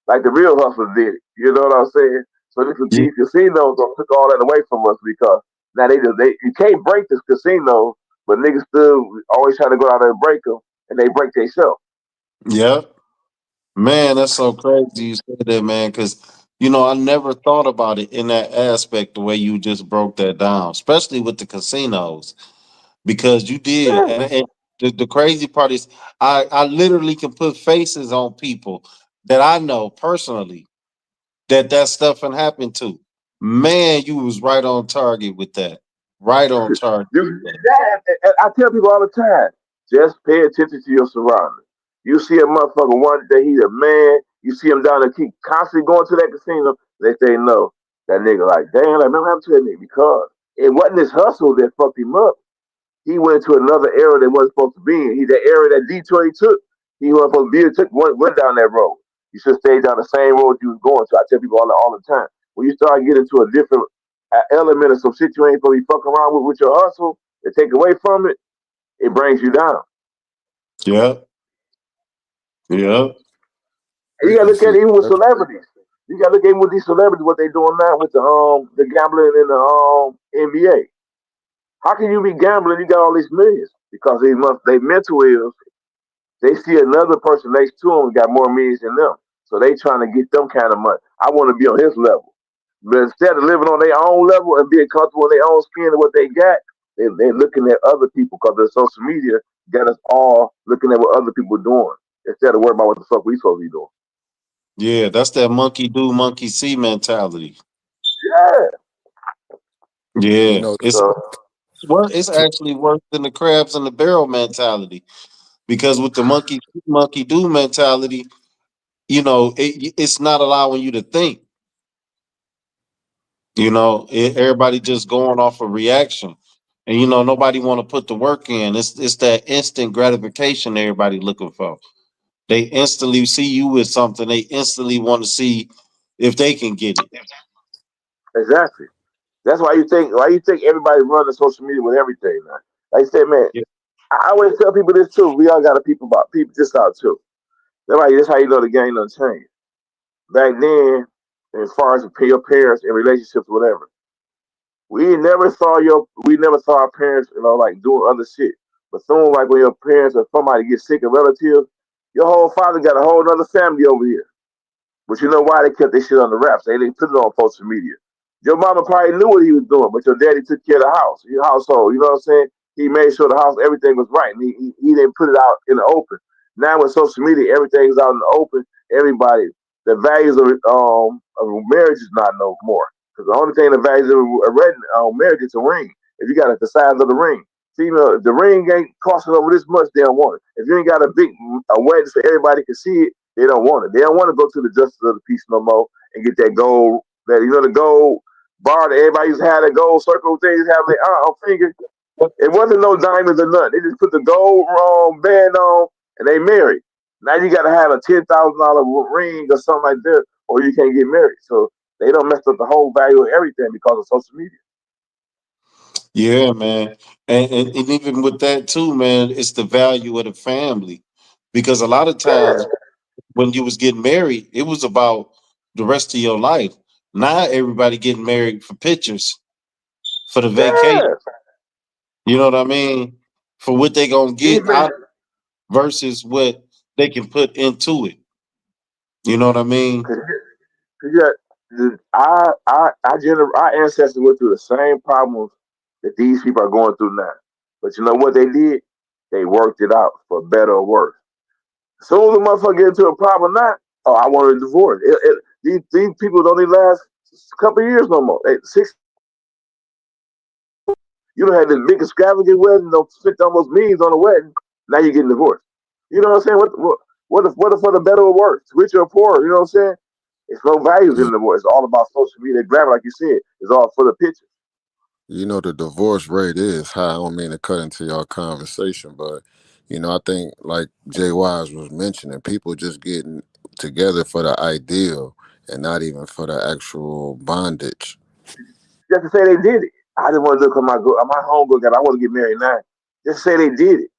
like the real hustlers did it. You know what I'm saying? So yeah, these casinos took all that away from us because now they you can't break this casino, but niggas still always try to go out there and break them, and they break themselves. yeah. Man, that's so crazy you said that, man, because I never thought about it in that aspect the way you just broke that down, especially with the casinos, because you did. Yeah. And the crazy part is I literally can put faces on people that I know personally that stuff can happen to. Man, you was right on target with that. Right on target with that. I tell people all the time, just pay attention to your surroundings. You see a motherfucker one day, he's a man. You see him down there, keep constantly going to that casino. They say no. That nigga like, damn, like, remember what happened to that nigga? Because it wasn't his hustle that fucked him up. He went to another era that wasn't supposed to be in. He the era that Detroit took. He wasn't supposed to be. Went down that road. You should stay down the same road you was going to. I tell people all the time. When you start getting to a different element of some shit you ain't supposed to be fucking around with your hustle and take away from it, it brings you down. Yeah, yeah, And you gotta And look at see, it even with that's celebrities. You gotta look at even with these celebrities what they doing now with the gambling in the NBA. How can you be gambling? You got all these millions because they mental is they see another person next to them got more millions than them. So they trying to get them kind of money. I want to be on his level. But instead of living on their own level and being comfortable in their own skin and what they got, they're looking at other people because the social media got us all looking at what other people are doing instead of worrying about what the fuck we supposed to be doing. yeah. That's that monkey do, monkey see mentality. Yeah. you Yeah, know it's So it's actually worse than the crabs in the barrel mentality. Because with the monkey do mentality, it's not allowing you to think. Everybody just going off a reaction, And nobody want to put the work in. It's that instant gratification everybody looking for. They instantly see you with something. They instantly want to see if they can get it. Exactly. That's why you think everybody running social media with everything now. Like I said, man, Yeah. I always tell people this too. We all got to people this out too. That's how you know the game done changed. Back then, as far as your parents and relationships, whatever, we never saw our parents, like doing other shit. But soon, like when your parents or somebody gets sick, a relative, your whole father got a whole other family over here. But you know why they kept this shit on the wraps? They didn't put it on social media. Your mama probably knew what he was doing, but your daddy took care of the house, your household. You know what I'm saying? He made sure the house, everything was right, and he didn't put it out in the open. Now with social media, everything's out in the open. Everybody, the values of marriage is not no more. Because the only thing that values a marriage is a ring. If you got it the size of the ring, female, if the ring ain't costing over this much, they don't want it. If you ain't got a wedding so everybody can see it, they don't want it. They don't want to go to the justice of the peace no more and get that gold, the gold bar that everybody used to have, that gold circle things have their finger. It wasn't no diamonds or nothing. They just put the gold band on and they married. Now you got to have a $10,000 ring or something like that, or you can't get married. So they don't mess up the whole value of everything because of social media. Yeah, man. And even with that too, man, it's the value of the family. Because a lot of times Yeah, when you was getting married, it was about the rest of your life. Now everybody getting married for pictures, for the vacation. yeah. You know what I mean? For what they gonna get Even out versus what they can put into it. You know what I mean? cause yeah, our ancestors went through the same problems that these people are going through now. But you know what they did? They worked it out for better or worse. As soon as the motherfucker get into a problem now, oh, I want a divorce. These people don't even last a couple of years no more. Six, you don't have this big extravagant wedding, don't spent almost millions on a wedding. Now you're getting divorced. You know what I'm saying? What if for the better or worse, rich or poor? You know what I'm saying? It's no values in Yeah. the divorce. It's all about social media grammar, like you said. It's all for the picture. The divorce rate is high. I don't mean to cut into your conversation, but I think like Jay Wise was mentioning, people just getting together for the ideal and not even for the actual bondage. Just to say they did it. I just want to look at my homegirl that I want to get married now. Just say they did it.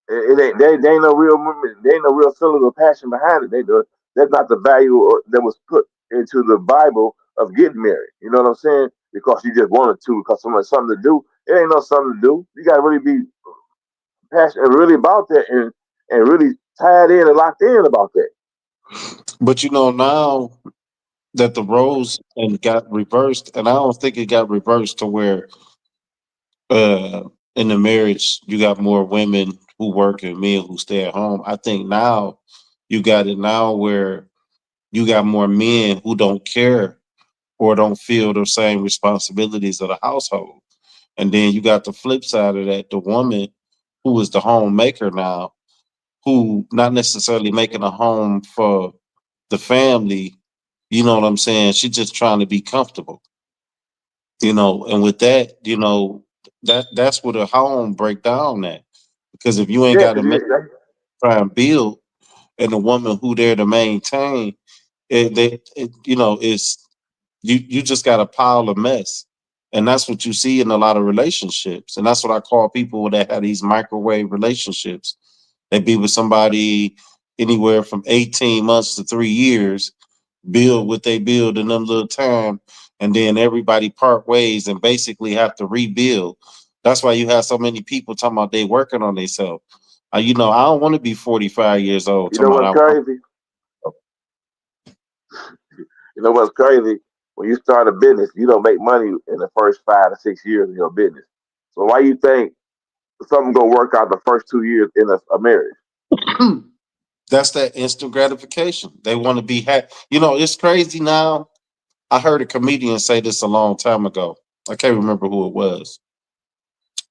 It ain't they ain't no real they ain't no real feeling or passion behind it. That's not the value that was put into the Bible of getting married. You know what I'm saying? Because you just wanted to, because something to do. It ain't no something to do. You gotta really be passionate really about that and really tied in and locked in about that. But now that the roles and got reversed, and I don't think it got reversed to where uh in the marriage you got more women who work and men who stay at home. I think now you got it now where you got more men who don't care or don't feel the same responsibilities of the household. And then you got the flip side of that, the woman who is the homemaker now, who not necessarily making a home for the family. You know what I'm saying? She's just trying to be comfortable. And with that, that's where the home break down at. Because if you ain't Yeah, got a man try and build and a woman who there to maintain, it's you just got a pile of mess. And that's what you see in a lot of relationships. And that's what I call people that have these microwave relationships. They be with somebody anywhere from 18 months to 3 years, build what they build in them little time, and then everybody part ways and basically have to rebuild. That's why you have so many people talking about they working on themselves. I don't want to be 45 years old you know talking about what's crazy? You know what's crazy? When you start a business, you don't make money in the first 5 to 6 years of your business. So why you think something gonna work out the first 2 years in a marriage? that's that instant gratification. They want to be happy. It's crazy now. I heard a comedian say this a long time ago. I can't remember who it was.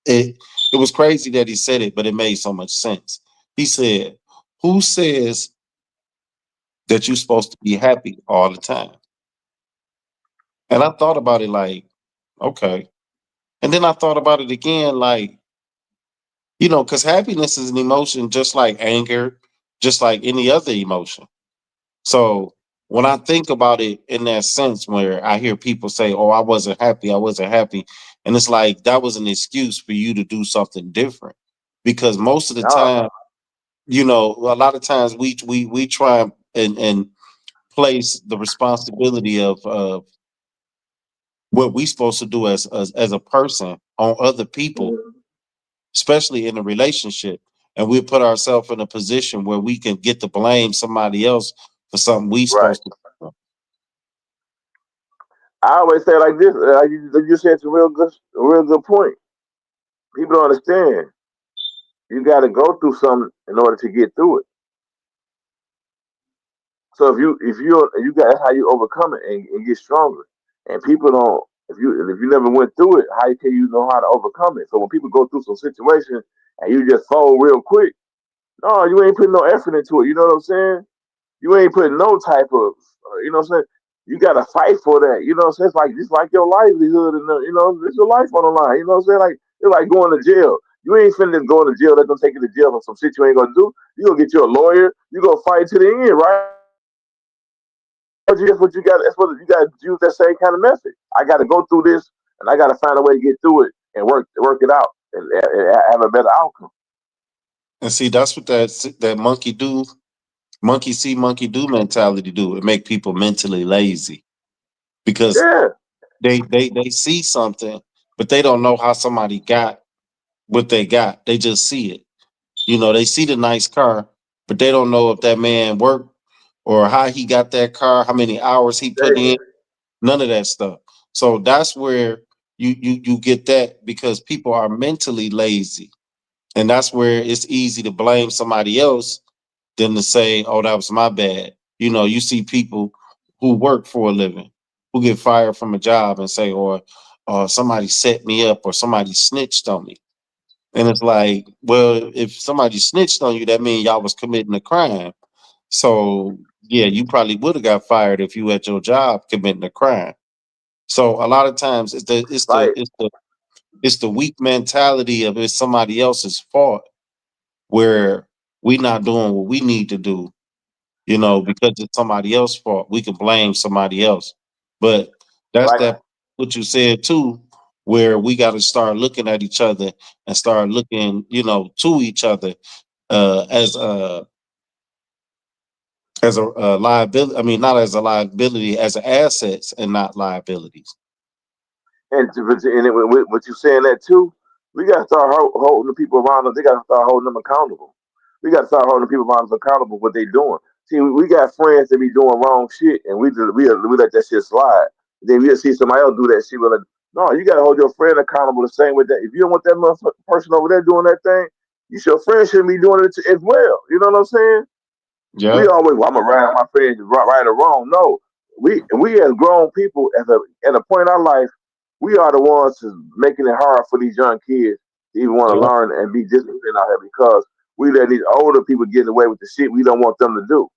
It it was crazy that he said it, but it made so much sense. He said, "Who says that you're supposed to be happy all the time?" And I thought about it like, okay. And then I thought about it again, like, because happiness is an emotion just like anger, just like any other emotion. So when I think about it in that sense, where I hear people say, "Oh, I wasn't happy," and it's like that was an excuse for you to do something different, because most of the Nah, time, a lot of times we try and place the responsibility of what we supposed to do as a person on other people, especially in a relationship, and we put ourselves in a position where we can get to blame somebody else for something we right. supposed to do. I always say it like this. You said it's a real good point. People don't understand. You got to go through something in order to get through it. So if you got that's how you overcome it and get stronger. And people don't if you never went through it, how can you know how to overcome it? So when people go through some situation and you just fold real quick, no, you ain't putting no effort into it. You know what I'm saying? You ain't putting no type of, you know what I'm saying? You got to fight for that. You know what I'm saying? It's like your livelihood and it's your life on the line. You know what I'm saying? Like it's like going to jail. You ain't finna go to jail. They're gonna take you to jail for some shit you ain't gonna do. You gonna get you a lawyer. You gonna fight to the end, right? That's what you got. That's what you got to use that same kind of message. I got to go through this, and I got to find a way to get through it and work it out and have a better outcome. And see, that's what that monkey see, monkey do mentality do. It make people mentally lazy because Yeah, they see something, but they don't know how somebody got what they got. They just see it. They see the nice car, but they don't know if that man worked or how he got that car, how many hours he put in, none of that stuff. So that's where you get that, because people are mentally lazy. And that's where it's easy to blame somebody else than to say, "Oh, that was my bad." You see people who work for a living who get fired from a job and say, or somebody set me up or somebody snitched on me. And it's like, well, if somebody snitched on you, that means y'all was committing a crime. So yeah, you probably would have got fired if you at your job committing a crime. So a lot of times like it's the weak mentality of it's somebody else's fault, where we not doing what we need to do, because it's somebody else's fault. We can blame somebody else. But that's like that what you said too, where we got to start looking at each other and start looking, to each other as a liability. I mean, not as a liability, as assets and not liabilities. with what you saying that too, we got to start holding the people around us. They got to start holding them accountable. We got to start holding the people around us accountable for what they doing. See, we got friends that be doing wrong shit, and we let that shit slide. Then we see somebody else do that shit. We're like, no, you got to hold your friend accountable the same way that if you don't want that person over there doing that thing, your friend shouldn't be doing it as well. You know what I'm saying? We Yeah, always, well, I'm gonna ride my friends right or wrong. No, we as grown people at a point in our life, we are the ones who's making it hard for these young kids to even want to yeah, learn and be disciplined out here because we let these older people get away with the shit we don't want them to do.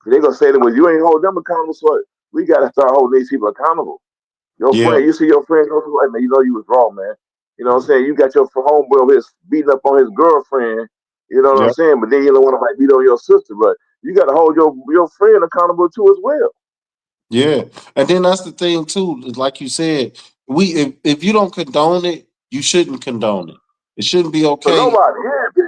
They're gonna say that, well, you ain't hold them accountable, so we gotta start holding these people accountable. Your yeah, friend, you see your friend go through, hey man, you know you was wrong, man. You know what I'm saying? You got your homeboy over here beating up on his girlfriend. You know what I'm yeah. saying? But then you don't want to beat on your sister. But you got to hold your friend accountable too as well. Yeah, and then that's the thing too. Like you said, if you don't condone it, you shouldn't condone it. It shouldn't be So okay. nobody, yeah,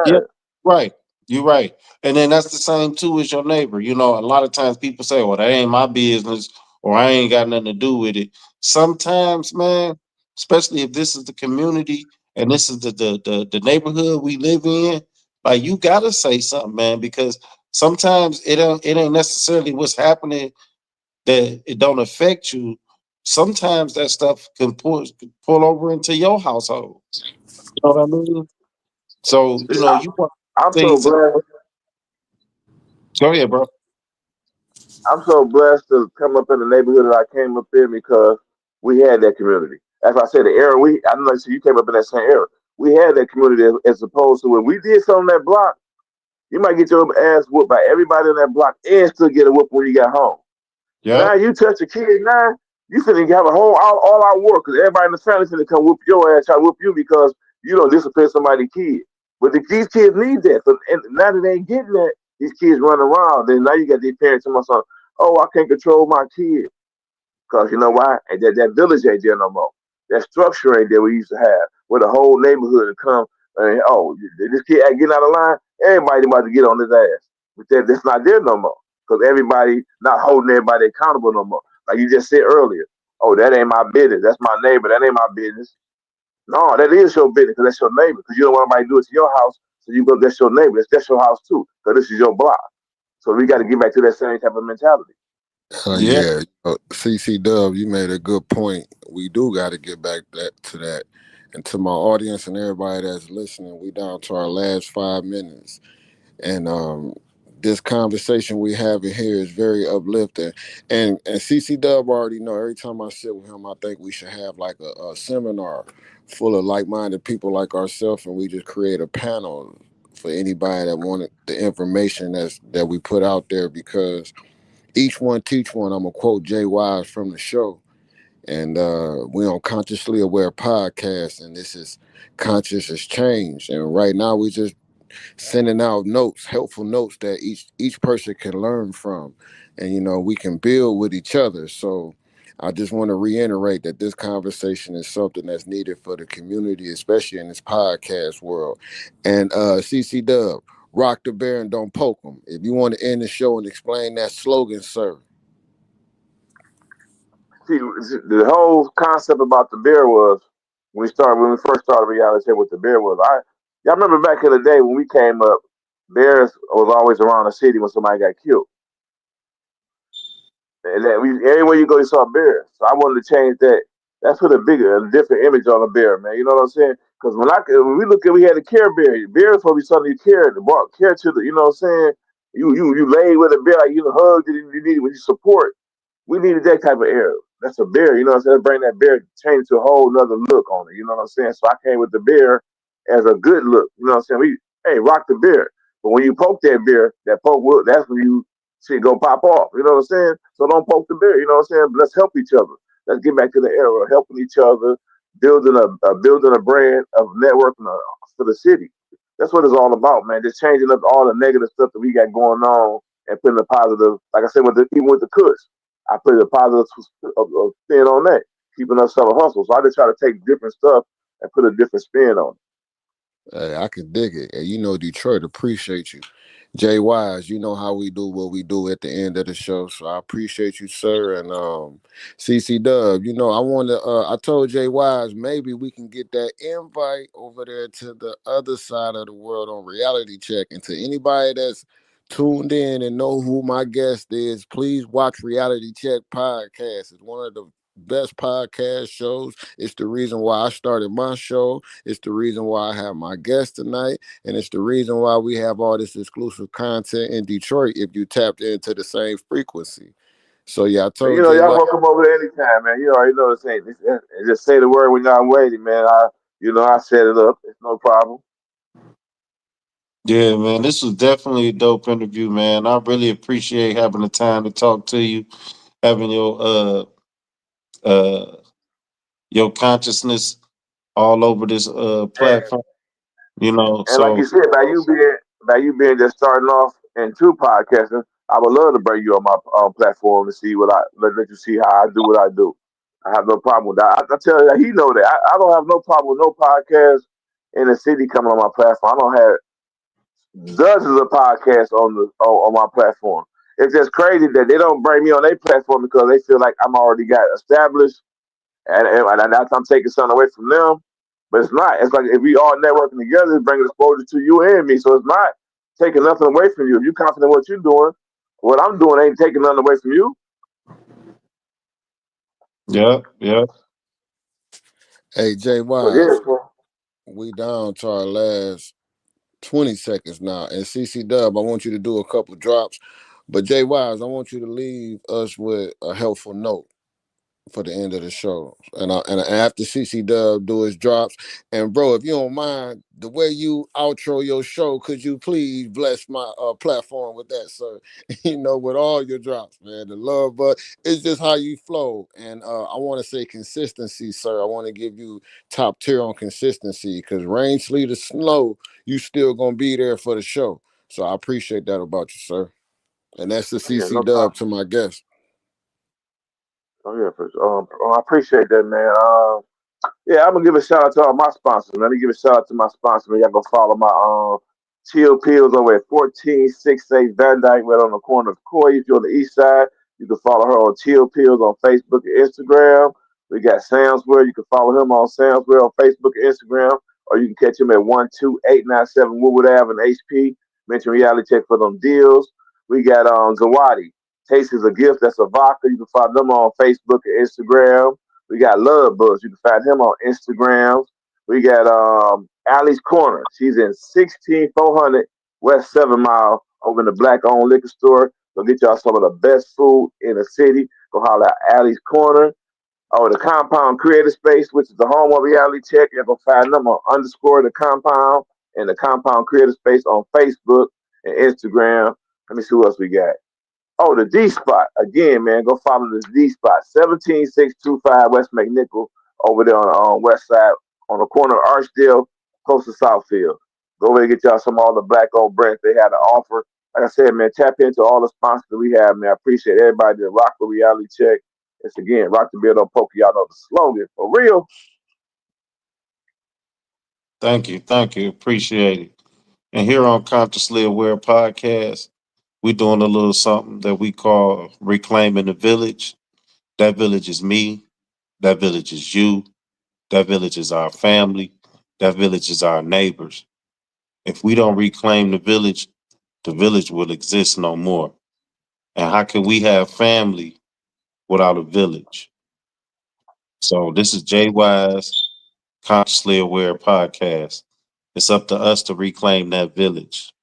Yeah, yeah. right. You're right. And then that's the same too as your neighbor. A lot of times people say, "Well, that ain't my business," or "I ain't got nothing to do with it." Sometimes, man, especially if this is the community and this is the neighborhood we live in, like you gotta say something, man, because sometimes it ain't necessarily what's happening that it don't affect you. Sometimes that stuff can pull over into your household. You know what I mean? So, you want I'm so things to blessed. go ahead, bro. I'm so blessed to come up in the neighborhood that I came up in because we had that community. As I said, the era I don't know, so you came up in that same era. We had that community as opposed to when we did something on that block. You might get your ass whooped by everybody on that block and still get a whoop when you got home. Yeah, Now you touch a kid now, You finna have a whole all out war because everybody in the family finna come whoop your ass, try to whoop you because you don't discipline somebody's kid. But these kids need that. So, and now that they ain't getting that, these kids running around. Then now you got these parents telling my son, "Oh, I can't control my kid because you know why? And that village ain't there no more. That structure ain't there we used to have, where the whole neighborhood would come. And, oh, this kid ain't getting out of line. Everybody about to get on his ass. But that's not there no more because everybody not holding everybody accountable no more. Like you just said earlier, oh, that ain't my business. That's my neighbor. That ain't my business. No, that is your business because that's your neighbor. Because you don't want anybody to do it to your house, so you go, that's your neighbor. That's your house too because this is your block. So we got to get back to that same type of mentality. Yeah. Yeah, CC you made a good point. We do got to get back to that. And to my audience and everybody that's listening, we down to our last 5 minutes. And this conversation we having here is very uplifting. And CC already know every time I sit with him, I think we should have like a seminar full of like-minded people like ourselves, and we just create a panel for anybody that wanted the information that we put out there, because each one teach one. I'm gonna quote JWise from the show, and we on Consciously Aware podcast, and this is Conscious as Change. And right now we just sending out notes, helpful notes that each person can learn from, and we can build with each other. So I just want to reiterate that this conversation is something that's needed for the community, especially in this podcast world. And CC rock the bear and don't poke them. If you want to end the show and explain that slogan, sir. See, the whole concept about the beer was when we first started reality with the beer was y'all remember back in the day when we came up, bears was always around the city when somebody got killed, and then everywhere you go you saw bears. So I wanted to change that. That's put a different image on a bear, man. You know what I'm saying? Because when we look at we had a care bear. Bears supposed to be something you brought care to the. You know what I'm saying? You laid with a bear like you hugged it, you needed with support. We needed that type of air. That's a bear, you know what I'm saying? Bring that bear, change to a whole nother look on it, you know what I'm saying? So I came with the bear as a good look, you know what I'm saying? Hey, rock the bear. But when you poke that bear, that poke will, that's when you see it go pop off, you know what I'm saying? So don't poke the bear, you know what I'm saying? But let's help each other. Let's get back to the era of helping each other, building a brand of networking for the city. That's what it's all about, man. Just changing up all the negative stuff that we got going on and putting a positive, like I said, even with the Kush. I put a positive spin on that, keeping us some hustle. So I just try to take different stuff and put a different spin on it. I can dig it. And Detroit appreciate you. Jay Wise, you know how we do what we do at the end of the show. So I appreciate you, sir. And CC I want to I told Jay Wise maybe we can get that invite over there to the other side of the world on Reality Check. And to anybody that's tuned in and know who my guest is, please watch Reality Check podcast. It's one of the best podcast shows. It's the reason why I started my show. It's the reason why I have my guest tonight, and it's the reason why we have all this exclusive content in Detroit if you tapped into the same frequency. So yeah, I But told Jay y'all White. welcome over there anytime, man. You already know this ain't. Just say the word when y'all waiting, man. I set it up. It's no problem. Yeah, man. This was definitely a dope interview, man. I really appreciate having the time to talk to you, having uh your consciousness all over this And, platform. You know, and like you so said, by you being just starting off into podcasting, I would love to bring you on my platform to see let you see how I do what I do. I have no problem with that. I tell you, he know that. I don't have no problem with no podcast in the city coming on my platform. I don't have dozens of podcasts on my platform. It's just crazy that they don't bring me on their platform because they feel like I'm already got established and that's I'm taking something away from them. But it's not. It's like if we all networking together, it's bringing exposure to you and me. So it's not taking nothing away from you. If you're confident in what you're doing, what I'm doing ain't taking nothing away from you. yeah, yeah. Hey Jay So yeah, Wise, we down to our last 20 seconds now. And CC I want you to do a couple drops. But Jay Wise, I want you to leave us with a helpful note for the end of the show. And after CCW do his drops, and bro, if you don't mind, the way you outro your show, could you please bless my platform with that, sir? With all your drops, man. The love, but it's just how you flow. And I want to say consistency, sir. I want to give you top tier on consistency, because rain, sleet, or snow, you still gonna be there for the show. So I appreciate that about you, sir. And that's the Oh, yeah, CC no dub problem. to my guest. Oh yeah, for sure. I appreciate that, man. Yeah, I'm gonna give a shout out to all my sponsors. Let me give a shout out to my sponsor. Y'all go follow my Chill Pills over at 1468 Van Dyke, right on the corner of Coy. If you're on the east side, you can follow her on Chill Pills on Facebook and Instagram. We got Samsware. You can follow him on Samsware on Facebook and Instagram, or you can catch him at 12897 Woodward Ave in HP. Mention Reality Check for them deals. We got Zawadi. Taste is a gift. That's a vodka. You can follow them on Facebook and Instagram. We got Love Buzz. You can find him on Instagram. We got Allie's Corner. She's in 16400 West 7 Mile over in the black owned liquor store. Go get y'all some of the best food in the city. Go holler at Allie's Corner. Oh, the Compound Creative Space, which is the home of Reality Check. You're going to find them on underscore the Compound and the Compound Creative Space on Facebook and Instagram. Let me see what else we got. Oh, the D Spot. Again, man, go follow this D Spot. 17625 West McNichol over there on the west side on the corner of Archdale, close to Southfield. Go over and get y'all some of all the black owned brands they had to offer. Like I said, man, tap into all the sponsors that we have, man. I appreciate everybody that rock the Reality Check. It's again, rock the beard on poker. Y'all know the slogan. For real. Thank you. Thank you. Appreciate it. And here on Consciously Aware Podcast, we're doing a little something that we call Reclaiming the Village. That village is me. That village is you. That village is our family. That village is our neighbors. If we don't reclaim the village will exist no more. And how can we have family without a village? So this is JWise, Consciously Aware Podcast. It's up to us to reclaim that village.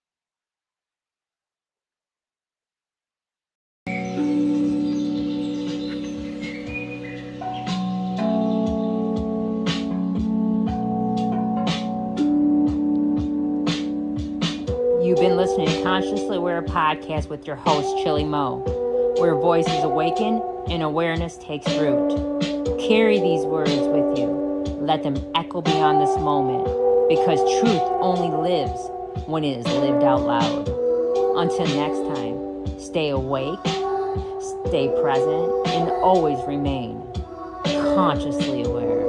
You've been listening to Consciously Aware Podcast with your host, ChillyMoe, where voices awaken and awareness takes root. Carry these words with you. Let them echo beyond this moment, because truth only lives when it is lived out loud. Until next time, stay awake, stay present, and always remain consciously aware.